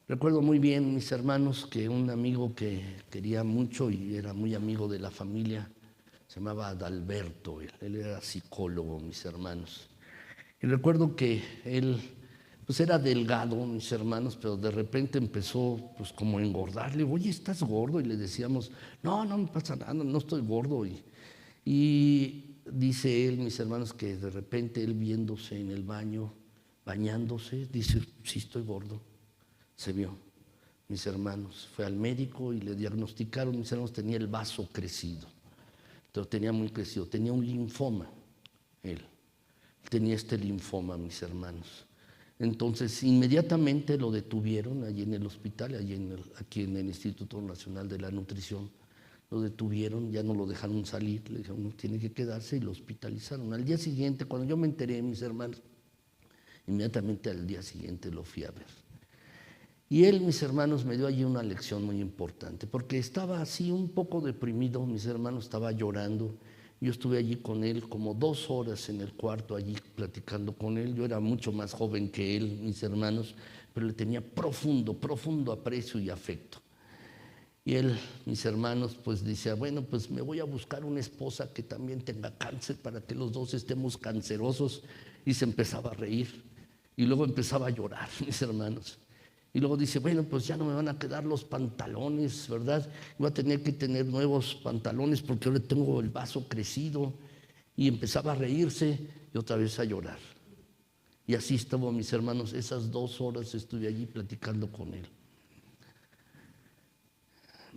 [SPEAKER 1] Recuerdo muy bien, mis hermanos, que un amigo que quería mucho y era muy amigo de la familia, se llamaba Adalberto, él era psicólogo, mis hermanos. Y recuerdo que él pues era delgado, mis hermanos, pero de repente empezó pues como a engordar. Le digo, oye, ¿estás gordo? Y le decíamos, no me pasa nada, no estoy gordo. Y dice él, mis hermanos, que de repente él viéndose en el baño, bañándose, dice, sí estoy gordo. Se vio, mis hermanos, fue al médico y le diagnosticaron, mis hermanos, tenía el vaso crecido. Lo tenía muy crecido, tenía un linfoma, él tenía este linfoma, mis hermanos. Entonces, inmediatamente lo detuvieron allí en el hospital, aquí en el Instituto Nacional de la Nutrición. Lo detuvieron, ya no lo dejaron salir, le dijeron, no, tiene que quedarse, y lo hospitalizaron. Al día siguiente, cuando yo me enteré, mis hermanos, inmediatamente al día siguiente lo fui a ver. Y él, mis hermanos, me dio allí una lección muy importante, porque estaba así un poco deprimido, mis hermanos, estaba llorando. Yo estuve allí con él como 2 horas en el cuarto, allí platicando con él. Yo era mucho más joven que él, mis hermanos, pero le tenía profundo aprecio y afecto. Y él, mis hermanos, pues decía, bueno, pues me voy a buscar una esposa que también tenga cáncer para que los dos estemos cancerosos. Y se empezaba a reír. Y luego empezaba a llorar, mis hermanos. Y luego dice, bueno, pues ya no me van a quedar los pantalones, ¿verdad? Voy a tener que tener nuevos pantalones porque ahora tengo el vaso crecido. Y empezaba a reírse y otra vez a llorar. Y así estuvo, mis hermanos, esas 2 horas estuve allí platicando con él.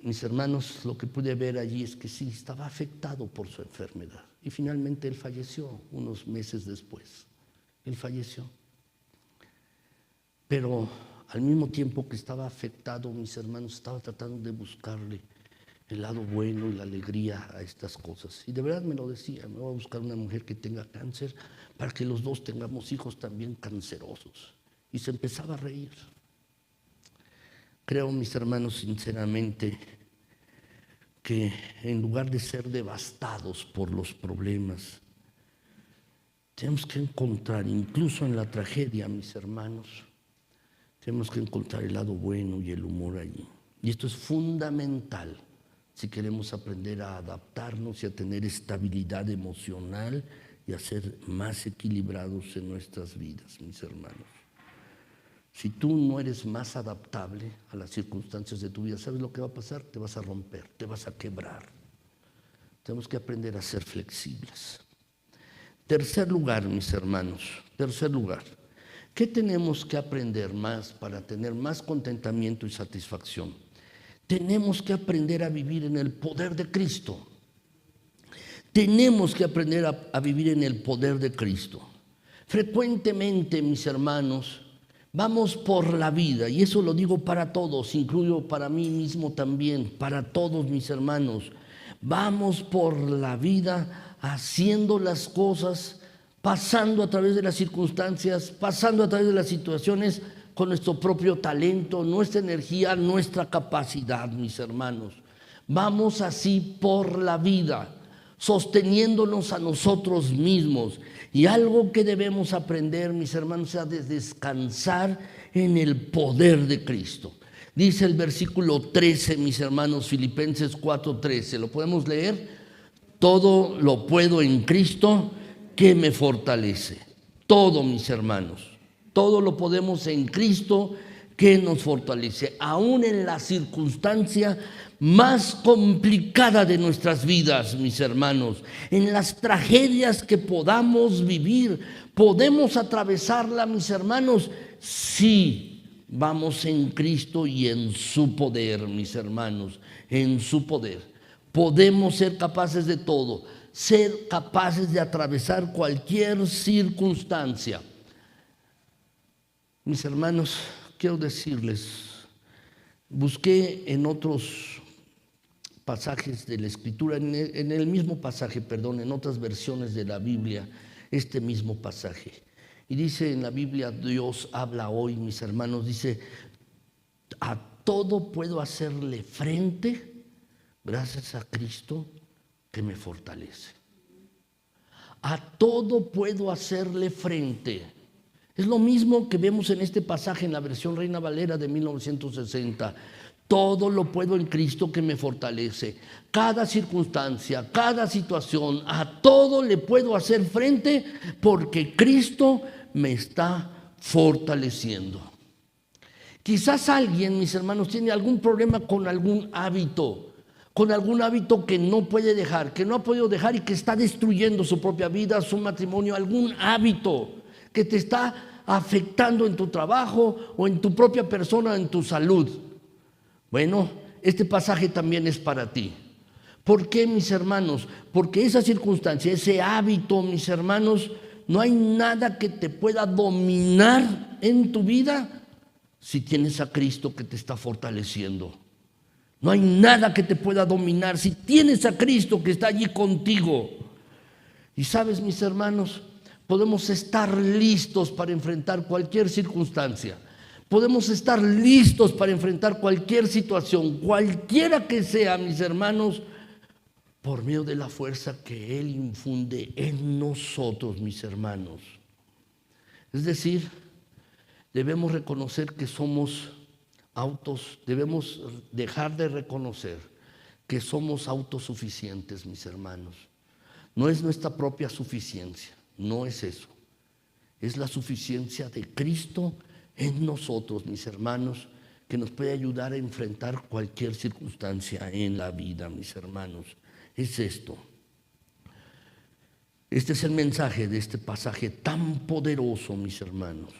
[SPEAKER 1] Mis hermanos, lo que pude ver allí es que sí, estaba afectado por su enfermedad. Y finalmente él falleció unos meses después. Él falleció. Pero al mismo tiempo que estaba afectado, mis hermanos, estaba tratando de buscarle el lado bueno y la alegría a estas cosas. Y de verdad me lo decía, me voy a buscar una mujer que tenga cáncer para que los dos tengamos hijos también cancerosos. Y se empezaba a reír. Creo, mis hermanos, sinceramente, que en lugar de ser devastados por los problemas, Tenemos que encontrar, incluso en la tragedia, mis hermanos, tenemos que encontrar el lado bueno y el humor allí. Y esto es fundamental si queremos aprender a adaptarnos y a tener estabilidad emocional y a ser más equilibrados en nuestras vidas, mis hermanos. Si tú no eres más adaptable a las circunstancias de tu vida, ¿sabes lo que va a pasar? Te vas a romper, te vas a quebrar. Tenemos que aprender a ser flexibles. Tercer lugar, mis hermanos, tercer lugar. ¿Qué tenemos que aprender más para tener más contentamiento y satisfacción? Tenemos que aprender a vivir en el poder de Cristo. Tenemos que aprender a vivir en el poder de Cristo. Frecuentemente, mis hermanos, vamos por la vida, y eso lo digo para todos, incluyo para mí mismo también, para todos mis hermanos. Vamos por la vida haciendo las cosas, pasando a través de las circunstancias, pasando a través de las situaciones con nuestro propio talento, nuestra energía, nuestra capacidad, mis hermanos. Vamos así por la vida, sosteniéndonos a nosotros mismos. Y algo que debemos aprender, mis hermanos, es de descansar en el poder de Cristo. Dice el versículo 13, mis hermanos, Filipenses 4:13. ¿Lo podemos leer? Todo lo puedo en Cristo que me fortalece. Todo, mis hermanos. Todo lo podemos en Cristo que nos fortalece. Aún en la circunstancia más complicada de nuestras vidas, mis hermanos, en las tragedias que podamos vivir, podemos atravesarla, mis hermanos, si vamos en Cristo y en su poder, mis hermanos, en su poder. Podemos ser capaces de todo, ser capaces de atravesar cualquier circunstancia. Mis hermanos, quiero decirles, busqué en otros pasajes de la Escritura, en el mismo pasaje, en otras versiones de la Biblia, este mismo pasaje. Y dice en la Biblia, Dios habla hoy, mis hermanos, dice, a todo puedo hacerle frente gracias a Cristo que me fortalece. A todo puedo hacerle frente. Es lo mismo que vemos en este pasaje en la versión Reina Valera de 1960. Todo lo puedo en Cristo que me fortalece. Cada circunstancia, cada situación, a todo le puedo hacer frente porque Cristo me está fortaleciendo. Quizás alguien, mis hermanos, tiene algún problema con algún hábito que no puede dejar, que no ha podido dejar y que está destruyendo su propia vida, su matrimonio, algún hábito que te está afectando en tu trabajo o en tu propia persona, en tu salud. Bueno, este pasaje también es para ti. ¿Por qué, mis hermanos? Porque esa circunstancia, ese hábito, mis hermanos, no hay nada que te pueda dominar en tu vida si tienes a Cristo que te está fortaleciendo. No hay nada que te pueda dominar si tienes a Cristo que está allí contigo. Y sabes, mis hermanos, podemos estar listos para enfrentar cualquier circunstancia. Podemos estar listos para enfrentar cualquier situación, cualquiera que sea, mis hermanos, por medio de la fuerza que Él infunde en nosotros, mis hermanos. Es decir, debemos reconocer que somos debemos dejar de reconocer que somos autosuficientes, mis hermanos. No es nuestra propia suficiencia, no es eso. Es la suficiencia de Cristo en nosotros, mis hermanos, que nos puede ayudar a enfrentar cualquier circunstancia en la vida, mis hermanos. Es esto. Este es el mensaje de este pasaje tan poderoso, mis hermanos.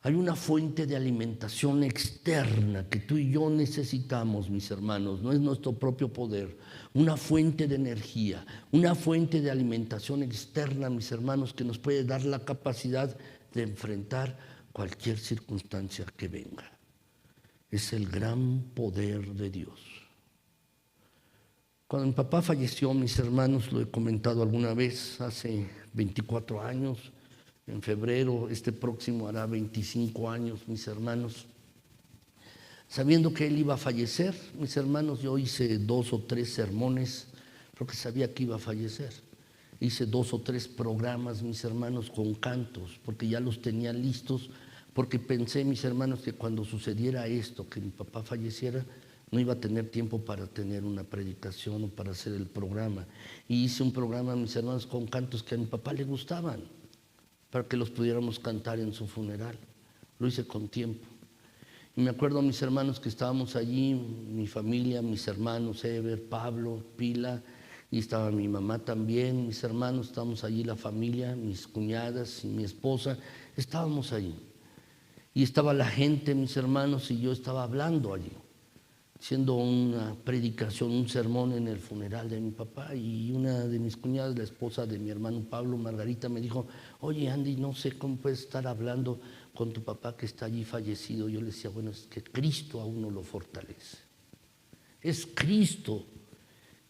[SPEAKER 1] Hay una fuente de alimentación externa que tú y yo necesitamos, mis hermanos. No es nuestro propio poder. Una fuente de energía, una fuente de alimentación externa, mis hermanos, que nos puede dar la capacidad de enfrentar cualquier circunstancia que venga. Es el gran poder de Dios. Cuando mi papá falleció, mis hermanos, lo he comentado alguna vez, hace 24 años, en febrero, este próximo hará 25 años, mis hermanos. Sabiendo que él iba a fallecer, mis hermanos, yo hice 2 o 3 sermones, porque sabía que iba a fallecer. hice 2 o 3 programas, mis hermanos, con cantos, porque ya los tenía listos, porque pensé, mis hermanos, que cuando sucediera esto, que mi papá falleciera, no iba a tener tiempo para tener una predicación o para hacer el programa. Y hice un programa, mis hermanos, con cantos que a mi papá le gustaban, para que los pudiéramos cantar en su funeral. Lo hice con tiempo. Y me acuerdo, mis hermanos, que estábamos allí, mi familia, mis hermanos, Ever, Pablo, Pila, y estaba mi mamá también, mis hermanos, estábamos allí, la familia, mis cuñadas y mi esposa, estábamos allí. Y estaba la gente, mis hermanos, y yo estaba hablando allí, haciendo una predicación, un sermón en el funeral de mi papá. Y una de mis cuñadas, la esposa de mi hermano Pablo, Margarita, me dijo: oye, Andy, no sé cómo puedes estar hablando con tu papá que está allí fallecido. Yo le decía: bueno, es que Cristo a uno lo fortalece. Es Cristo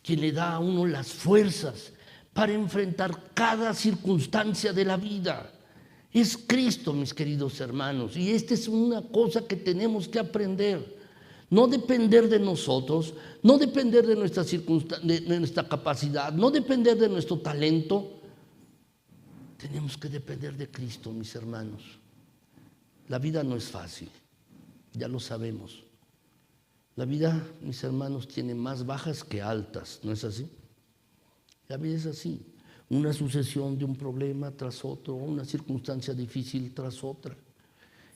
[SPEAKER 1] quien le da a uno las fuerzas para enfrentar cada circunstancia de la vida. Es Cristo, mis queridos hermanos, y esta es una cosa que tenemos que aprender. No depender de nosotros, no depender de nuestra de nuestra capacidad, no depender de nuestro talento. Tenemos que depender de Cristo, mis hermanos. La vida no es fácil, ya lo sabemos. La vida, mis hermanos, tiene más bajas que altas, ¿no es así? La vida es así, una sucesión de un problema tras otro, una circunstancia difícil tras otra.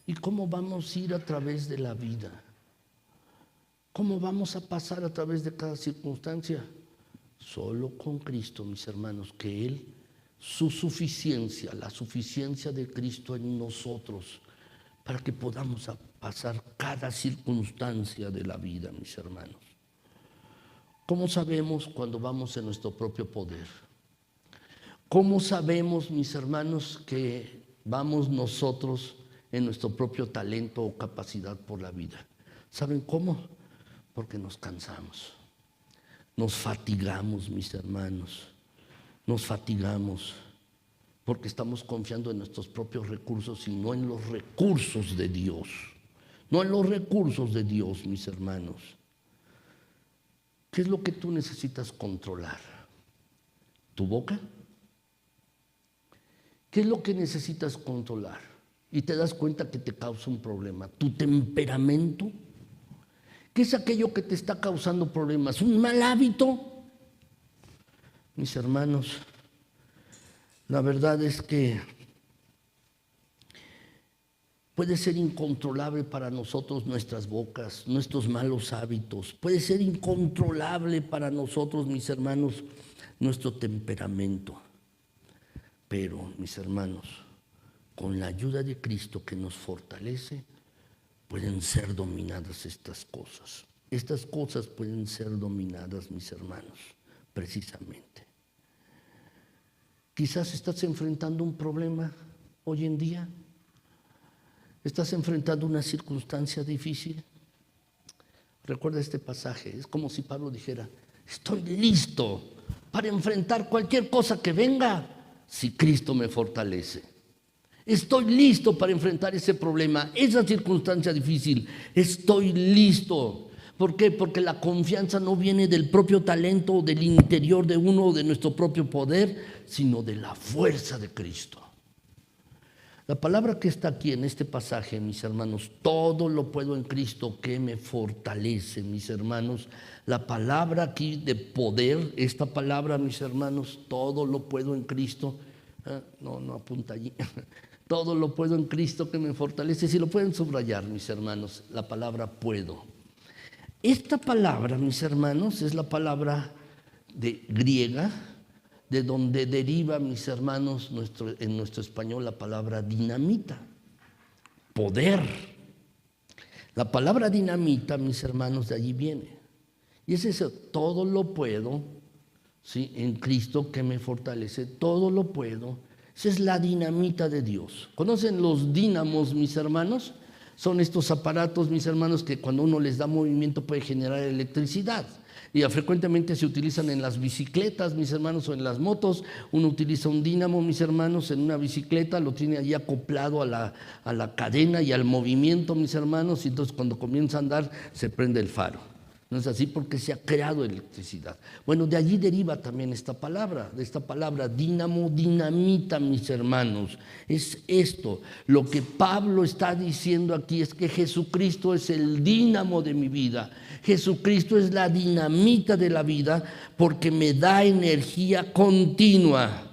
[SPEAKER 1] ¿Y cómo vamos a ir a través de la vida? ¿Cómo vamos a pasar a través de cada circunstancia? Solo con Cristo, mis hermanos, que Él, su suficiencia, la suficiencia de Cristo en nosotros, para que podamos pasar cada circunstancia de la vida, mis hermanos. ¿Cómo sabemos cuando vamos en nuestro propio poder? ¿Cómo sabemos, mis hermanos, que vamos nosotros en nuestro propio talento o capacidad por la vida? ¿Saben cómo? Porque nos cansamos, nos fatigamos, mis hermanos, nos fatigamos, porque estamos confiando en nuestros propios recursos y no en los recursos de Dios. No en los recursos de Dios, mis hermanos. ¿Qué es lo que tú necesitas controlar? ¿Tu boca? ¿Qué es lo que necesitas controlar? Y te das cuenta que te causa un problema. ¿Tu temperamento? ¿Qué es aquello que te está causando problemas? ¿Un mal hábito? Mis hermanos, la verdad es que puede ser incontrolable para nosotros nuestras bocas, nuestros malos hábitos. Puede ser incontrolable para nosotros, mis hermanos, nuestro temperamento. Pero, mis hermanos, con la ayuda de Cristo que nos fortalece, pueden ser dominadas estas cosas. Estas cosas pueden ser dominadas, mis hermanos, precisamente. Quizás estás enfrentando un problema hoy en día. Estás enfrentando una circunstancia difícil. Recuerda este pasaje. Es como si Pablo dijera: estoy listo para enfrentar cualquier cosa que venga si Cristo me fortalece. Estoy listo para enfrentar ese problema, esa circunstancia difícil. Estoy listo. ¿Por qué? Porque la confianza no viene del propio talento, del interior de uno, de nuestro propio poder, sino de la fuerza de Cristo. La palabra que está aquí en este pasaje, mis hermanos, todo lo puedo en Cristo que me fortalece, mis hermanos. La palabra aquí de poder, esta palabra, mis hermanos, todo lo puedo en Cristo. No apunta allí. Todo lo puedo en Cristo que me fortalece. Si lo pueden subrayar, mis hermanos, la palabra puedo. Esta palabra, mis hermanos, es la palabra griega, de donde deriva, mis hermanos, en nuestro español la palabra dinamita, poder. La palabra dinamita, mis hermanos, de allí viene. Y es eso, todo lo puedo, ¿sí?, en Cristo que me fortalece, todo lo puedo. Esa es la dinamita de Dios. ¿Conocen los dínamos, mis hermanos? Son estos aparatos, mis hermanos, que cuando uno les da movimiento puede generar electricidad. Y frecuentemente se utilizan en las bicicletas, mis hermanos, o en las motos. Uno utiliza un dínamo, mis hermanos, en una bicicleta, lo tiene allí acoplado a la cadena y al movimiento, mis hermanos, y entonces cuando comienza a andar se prende el faro. No es así porque se ha creado electricidad. Bueno, de allí deriva también esta palabra, de esta palabra dínamo, dinamita, mis hermanos. Es esto, lo que Pablo está diciendo aquí es que Jesucristo es el dínamo de mi vida. Jesucristo es la dinamita de la vida porque me da energía continua.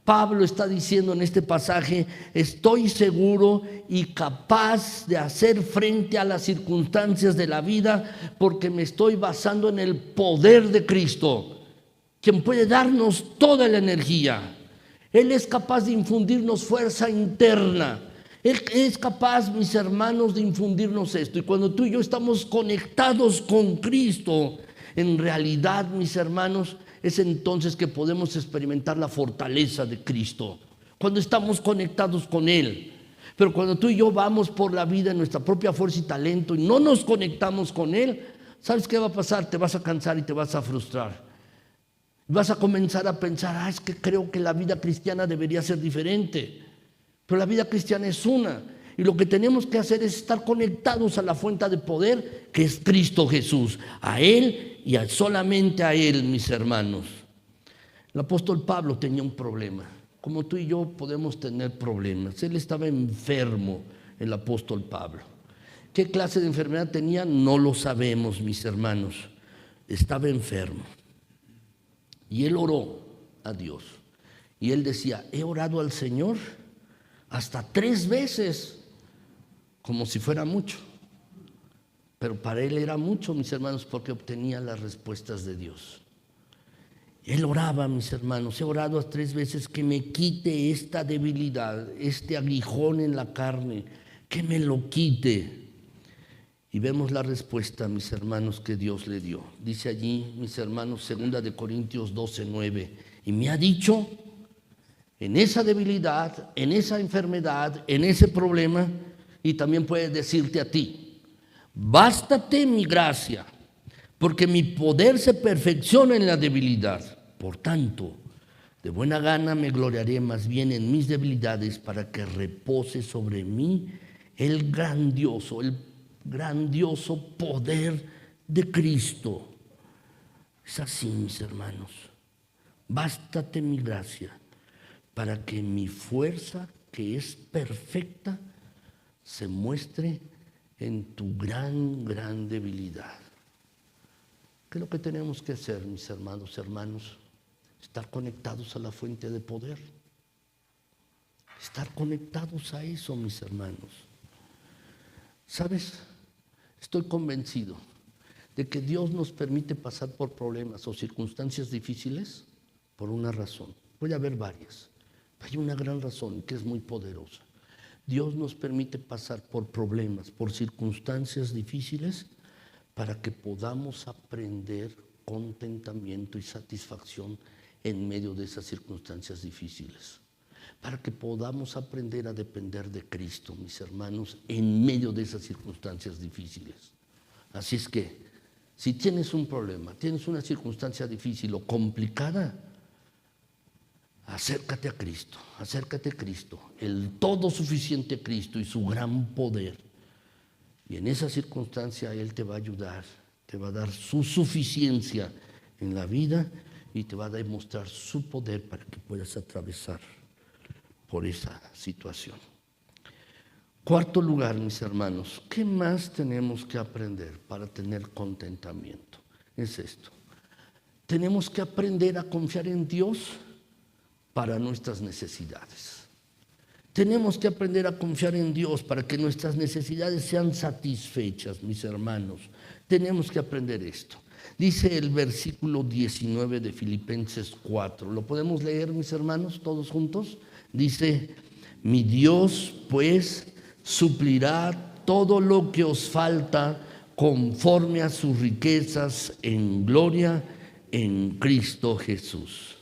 [SPEAKER 1] Pablo está diciendo en este pasaje, estoy seguro y capaz de hacer frente a las circunstancias de la vida porque me estoy basando en el poder de Cristo, quien puede darnos toda la energía. Él es capaz de infundirnos fuerza interna. Él es capaz, mis hermanos, de infundirnos esto. Y cuando tú y yo estamos conectados con Cristo, en realidad, mis hermanos, es entonces que podemos experimentar la fortaleza de Cristo, cuando estamos conectados con Él. Pero cuando tú y yo vamos por la vida en nuestra propia fuerza y talento y no nos conectamos con Él, ¿sabes qué va a pasar? Te vas a cansar y te vas a frustrar. Vas a comenzar a pensar, es que creo que la vida cristiana debería ser diferente. Pero la vida cristiana es una. Y lo que tenemos que hacer es estar conectados a la fuente de poder que es Cristo Jesús. A Él y solamente a Él, mis hermanos. El apóstol Pablo tenía un problema. Como tú y yo podemos tener problemas. Él estaba enfermo, el apóstol Pablo. ¿Qué clase de enfermedad tenía? No lo sabemos, mis hermanos. Estaba enfermo. Y él oró a Dios. Y él decía, he orado al Señor hasta 3 veces, como si fuera mucho. Pero para él era mucho, mis hermanos, porque obtenía las respuestas de Dios. Él oraba, mis hermanos, he orado 3 veces que me quite esta debilidad, este aguijón en la carne, que me lo quite. Y vemos la respuesta, mis hermanos, que Dios le dio. Dice allí, mis hermanos, 2 Corintios 12:9, y me ha dicho, en esa debilidad, en esa enfermedad, en ese problema, y también puede decirte a ti, bástate mi gracia, porque mi poder se perfecciona en la debilidad. Por tanto, de buena gana me gloriaré más bien en mis debilidades para que repose sobre mí el grandioso poder de Cristo. Es así, mis hermanos. Bástate mi gracia para que mi fuerza, que es perfecta, se muestre en tu gran debilidad. ¿Qué es lo que tenemos que hacer, mis hermanos? Estar conectados a la fuente de poder. Estar conectados a eso, mis hermanos. ¿Sabes? Estoy convencido de que Dios nos permite pasar por problemas o circunstancias difíciles por una razón. Puede haber varias. Hay una gran razón que es muy poderosa. Dios nos permite pasar por problemas, por circunstancias difíciles, para que podamos aprender contentamiento y satisfacción en medio de esas circunstancias difíciles. Para que podamos aprender a depender de Cristo, mis hermanos, en medio de esas circunstancias difíciles. Así es que, si tienes un problema, tienes una circunstancia difícil o complicada, acércate a Cristo, el todo suficiente Cristo y su gran poder. Y en esa circunstancia Él te va a ayudar, te va a dar su suficiencia en la vida y te va a demostrar su poder para que puedas atravesar por esa situación. 4. lugar, mis hermanos, ¿qué más tenemos que aprender para tener contentamiento? Es esto. Tenemos que aprender a confiar en Dios para nuestras necesidades. Tenemos que aprender a confiar en Dios para que nuestras necesidades sean satisfechas, mis hermanos. Tenemos que aprender esto. Dice el versículo 19 de Filipenses 4. ¿Lo podemos leer, mis hermanos, todos juntos? Dice, mi Dios, pues, suplirá todo lo que os falta conforme a sus riquezas en gloria en Cristo Jesús.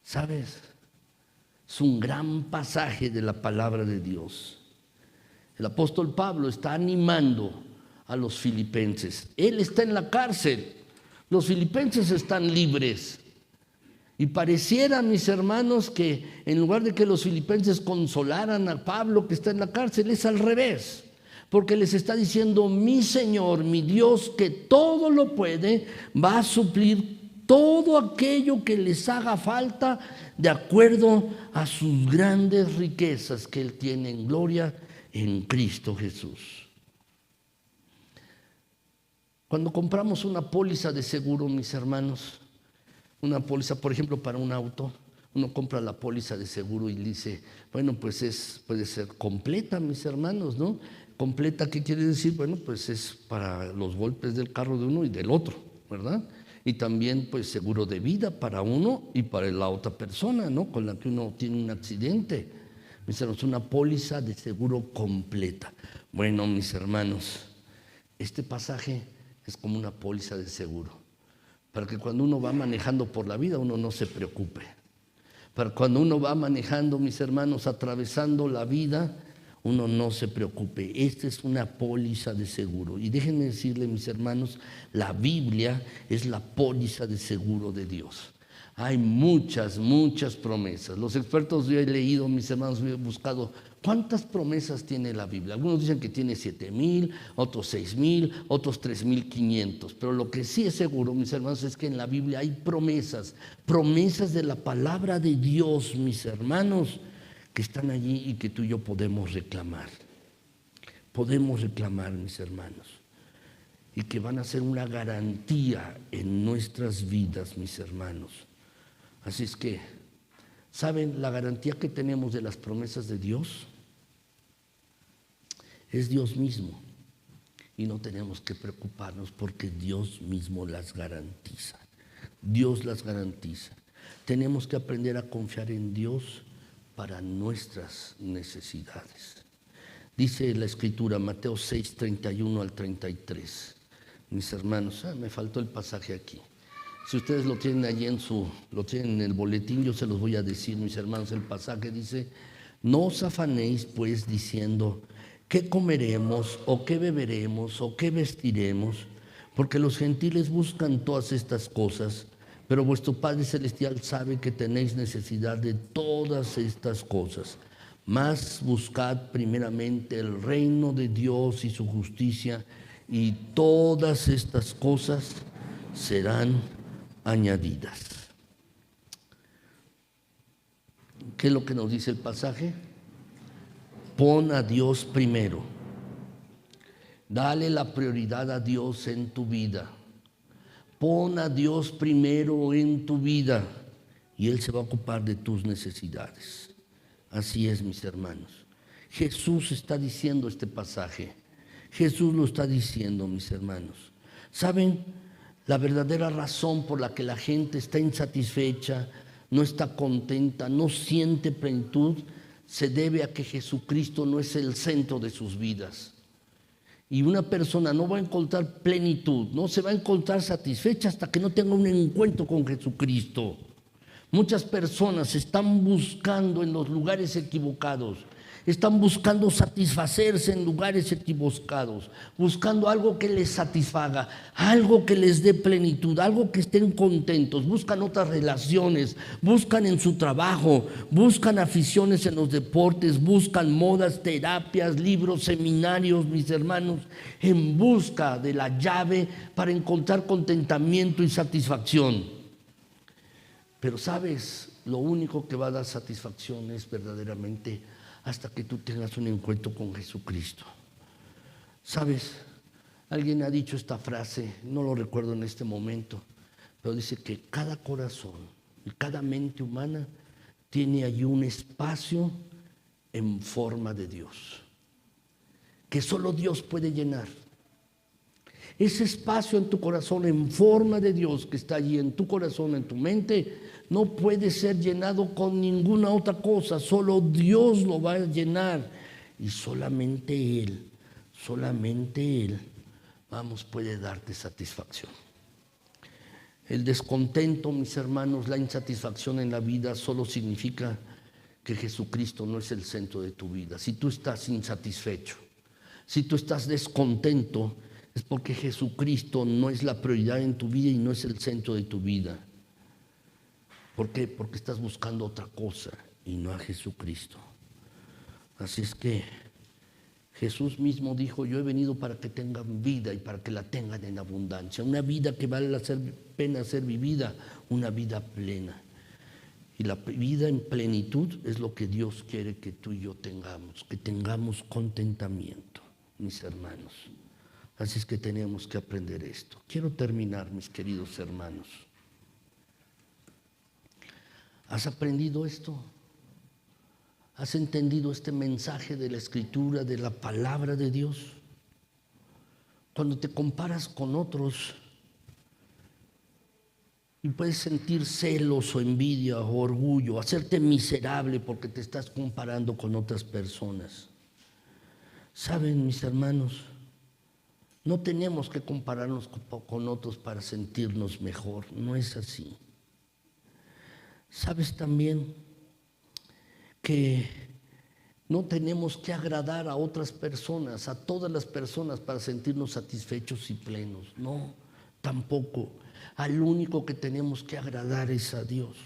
[SPEAKER 1] ¿Sabes? Es un gran pasaje de la palabra de Dios. El apóstol Pablo está animando a los filipenses. Él está en la cárcel. Los filipenses están libres. Y pareciera, mis hermanos, que en lugar de que los filipenses consolaran a Pablo que está en la cárcel, es al revés. Porque les está diciendo: mi Señor, mi Dios, que todo lo puede, va a suplir todo aquello que les haga falta de acuerdo a sus grandes riquezas que Él tiene en gloria en Cristo Jesús. Cuando compramos una póliza de seguro, mis hermanos, una póliza, por ejemplo, para un auto, uno compra la póliza de seguro y dice: bueno, pues puede ser completa, mis hermanos, ¿no? Completa, ¿qué quiere decir? Bueno, pues es para los golpes del carro de uno y del otro, ¿verdad? Y también pues seguro de vida para uno y para la otra persona, ¿no?, con la que uno tiene un accidente. Mis hermanos, una póliza de seguro completa. Bueno, mis hermanos, este pasaje es como una póliza de seguro, para que cuando uno va manejando por la vida uno no se preocupe. Para cuando uno va manejando, mis hermanos, atravesando la vida, uno no se preocupe. Esta es una póliza de seguro. Y déjenme decirle, mis hermanos, la Biblia es la póliza de seguro de Dios. Hay muchas, muchas promesas. Los expertos, yo he leído, mis hermanos, he buscado cuántas promesas tiene la Biblia. Algunos dicen que tiene 7,000, otros 6,000, otros 3,500. Pero lo que sí es seguro, mis hermanos, es que en la Biblia hay promesas, promesas de la palabra de Dios, mis hermanos, que están allí y que tú y yo podemos reclamar. Podemos reclamar, mis hermanos, y que van a ser una garantía en nuestras vidas, mis hermanos. Así es que, ¿saben la garantía que tenemos de las promesas de Dios? Es Dios mismo. Y no tenemos que preocuparnos porque Dios mismo las garantiza. Dios las garantiza. Tenemos que aprender a confiar en Dios para nuestras necesidades. Dice la Escritura, Mateo 6, 31 al 33. Mis hermanos, me faltó el pasaje aquí. Si ustedes lo tienen allí lo tienen en el boletín, yo se los voy a decir, mis hermanos. El pasaje dice: no os afanéis pues diciendo: ¿qué comeremos, o qué beberemos, o qué vestiremos? Porque los gentiles buscan todas estas cosas, pero vuestro Padre Celestial sabe que tenéis necesidad de todas estas cosas. Mas buscad primeramente el reino de Dios y su justicia, y todas estas cosas serán añadidas. ¿Qué es lo que nos dice el pasaje? Pon a Dios primero. Dale la prioridad a Dios en tu vida. Pon a Dios primero en tu vida y Él se va a ocupar de tus necesidades. Así es, mis hermanos. Jesús está diciendo este pasaje. Jesús lo está diciendo, mis hermanos. ¿Saben la verdadera razón por la que la gente está insatisfecha, no está contenta, no siente plenitud? Se debe a que Jesucristo no es el centro de sus vidas. Y una persona no va a encontrar plenitud, no se va a encontrar satisfecha hasta que no tenga un encuentro con Jesucristo. Muchas personas están buscando en los lugares equivocados, están buscando satisfacerse en lugares equivocados, buscando algo que les satisfaga, algo que les dé plenitud, algo que estén contentos. Buscan otras relaciones, buscan en su trabajo, buscan aficiones en los deportes, buscan modas, terapias, libros, seminarios, mis hermanos, en busca de la llave para encontrar contentamiento y satisfacción. Pero sabes, lo único que va a dar satisfacción es verdaderamente hasta que tú tengas un encuentro con Jesucristo. ¿Sabes? Alguien ha dicho esta frase, no lo recuerdo en este momento, pero dice que cada corazón y cada mente humana tiene allí un espacio en forma de Dios, que solo Dios puede llenar. Ese espacio en tu corazón en forma de Dios que está allí en tu corazón, en tu mente, no puede ser llenado con ninguna otra cosa. Solo Dios lo va a llenar. Y solamente Él, puede darte satisfacción. El descontento, mis hermanos, la insatisfacción en la vida solo significa que Jesucristo no es el centro de tu vida. Si tú estás insatisfecho, si tú estás descontento, es porque Jesucristo no es la prioridad en tu vida y no es el centro de tu vida. ¿Por qué? Porque estás buscando otra cosa y no a Jesucristo. Así es que Jesús mismo dijo: yo he venido para que tengan vida y para que la tengan en abundancia. Una vida que vale la pena ser vivida, una vida plena. Y la vida en plenitud es lo que Dios quiere que tú y yo tengamos, que tengamos contentamiento, mis hermanos. Así es que tenemos que aprender esto. Quiero terminar, mis queridos hermanos. ¿Has aprendido esto? ¿Has entendido este mensaje de la Escritura, de la palabra de Dios? Cuando te comparas con otros y puedes sentir celos o envidia o orgullo, hacerte miserable porque te estás comparando con otras personas. ¿Saben, mis hermanos? No tenemos que compararnos con otros para sentirnos mejor, no es así. ¿Sabes también que no tenemos que agradar a otras personas, a todas las personas, para sentirnos satisfechos y plenos? No, tampoco. Al único que tenemos que agradar es a Dios.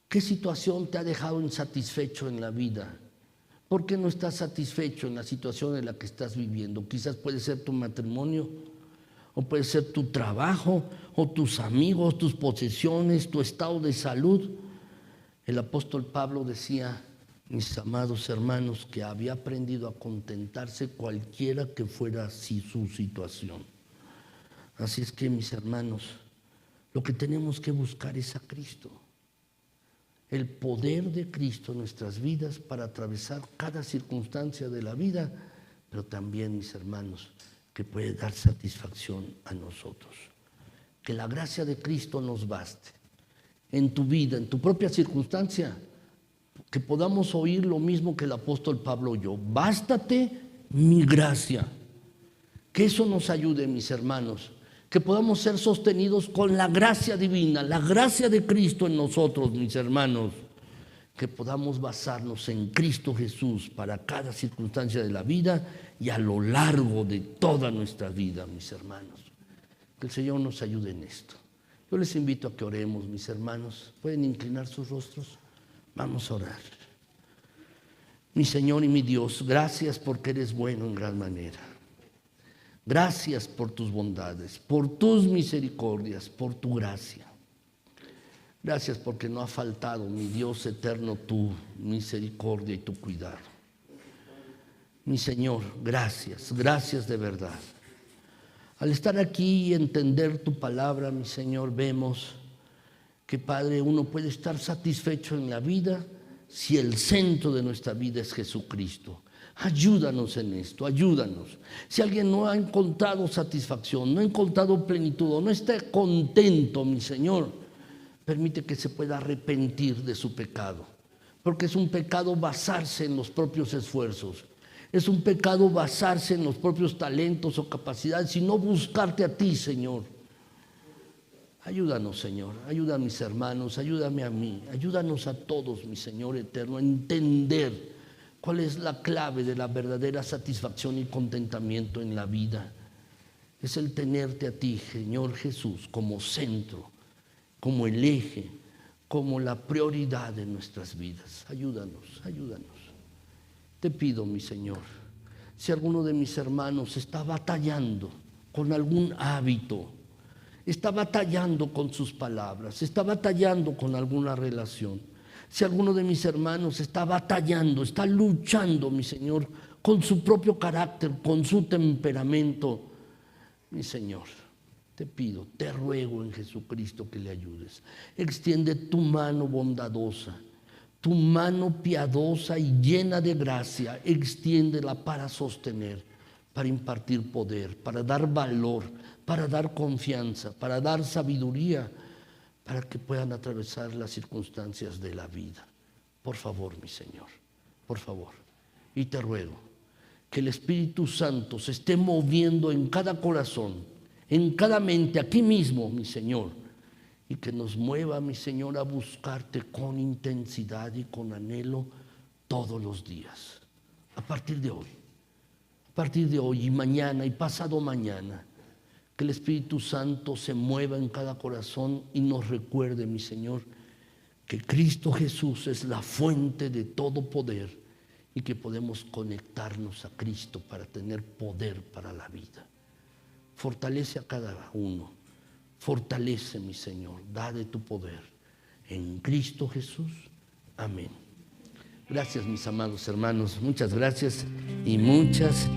[SPEAKER 1] ¿Qué situación te ha dejado insatisfecho en la vida? ¿Por qué no estás satisfecho en la situación en la que estás viviendo? Quizás puede ser tu matrimonio, o puede ser tu trabajo, o tus amigos, tus posesiones, tu estado de salud. El apóstol Pablo decía, mis amados hermanos, que había aprendido a contentarse cualquiera que fuera así su situación. Así es que, mis hermanos, lo que tenemos que buscar es a Cristo. El poder de Cristo en nuestras vidas para atravesar cada circunstancia de la vida, pero también, mis hermanos, que puede dar satisfacción a nosotros. Que la gracia de Cristo nos baste en tu vida, en tu propia circunstancia, que podamos oír lo mismo que el apóstol Pablo oyó: bástate mi gracia. Que eso nos ayude, mis hermanos, que podamos ser sostenidos con la gracia divina, la gracia de Cristo en nosotros, mis hermanos, que podamos basarnos en Cristo Jesús para cada circunstancia de la vida y a lo largo de toda nuestra vida, mis hermanos. Que el Señor nos ayude en esto. Yo les invito a que oremos, mis hermanos. ¿Pueden inclinar sus rostros? Vamos a orar. Mi Señor y mi Dios, gracias porque eres bueno en gran manera. Gracias por tus bondades, por tus misericordias, por tu gracia. Gracias porque no ha faltado, mi Dios eterno, tu misericordia y tu cuidado. Mi Señor, gracias, gracias de verdad. Al estar aquí y entender tu palabra, mi Señor, vemos que, Padre, uno puede estar satisfecho en la vida si el centro de nuestra vida es Jesucristo. Ayúdanos en esto, ayúdanos. Si alguien no ha encontrado satisfacción, no ha encontrado plenitud, o no está contento, mi Señor, permite que se pueda arrepentir de su pecado. Porque es un pecado basarse en los propios esfuerzos. Es un pecado basarse en los propios talentos o capacidades y no buscarte a ti, Señor. Ayúdanos, Señor. Ayuda a mis hermanos, ayúdame a mí. Ayúdanos a todos, mi Señor eterno, a entender cuál es la clave de la verdadera satisfacción y contentamiento en la vida. Es el tenerte a ti, Señor Jesús, como centro, como el eje, como la prioridad de nuestras vidas. Ayúdanos, ayúdanos. Te pido, mi Señor, si alguno de mis hermanos está batallando con algún hábito, está batallando con sus palabras, está batallando con alguna relación, si alguno de mis hermanos está batallando, está luchando, mi Señor, con su propio carácter, con su temperamento, mi Señor, te pido, te ruego en Jesucristo que le ayudes. Extiende tu mano bondadosa, tu mano piadosa y llena de gracia, extiéndela para sostener, para impartir poder, para dar valor, para dar confianza, para dar sabiduría, para que puedan atravesar las circunstancias de la vida. Por favor, mi Señor, por favor. Y te ruego que el Espíritu Santo se esté moviendo en cada corazón, en cada mente, aquí mismo, mi Señor, y que nos mueva, mi Señor, a buscarte con intensidad y con anhelo todos los días. A partir de hoy y mañana y pasado mañana, que el Espíritu Santo se mueva en cada corazón y nos recuerde, mi Señor, que Cristo Jesús es la fuente de todo poder y que podemos conectarnos a Cristo para tener poder para la vida. Fortalece a cada uno. Fortalece, mi Señor. Da de tu poder. En Cristo Jesús. Amén. Gracias, mis amados hermanos. Muchas gracias y muchas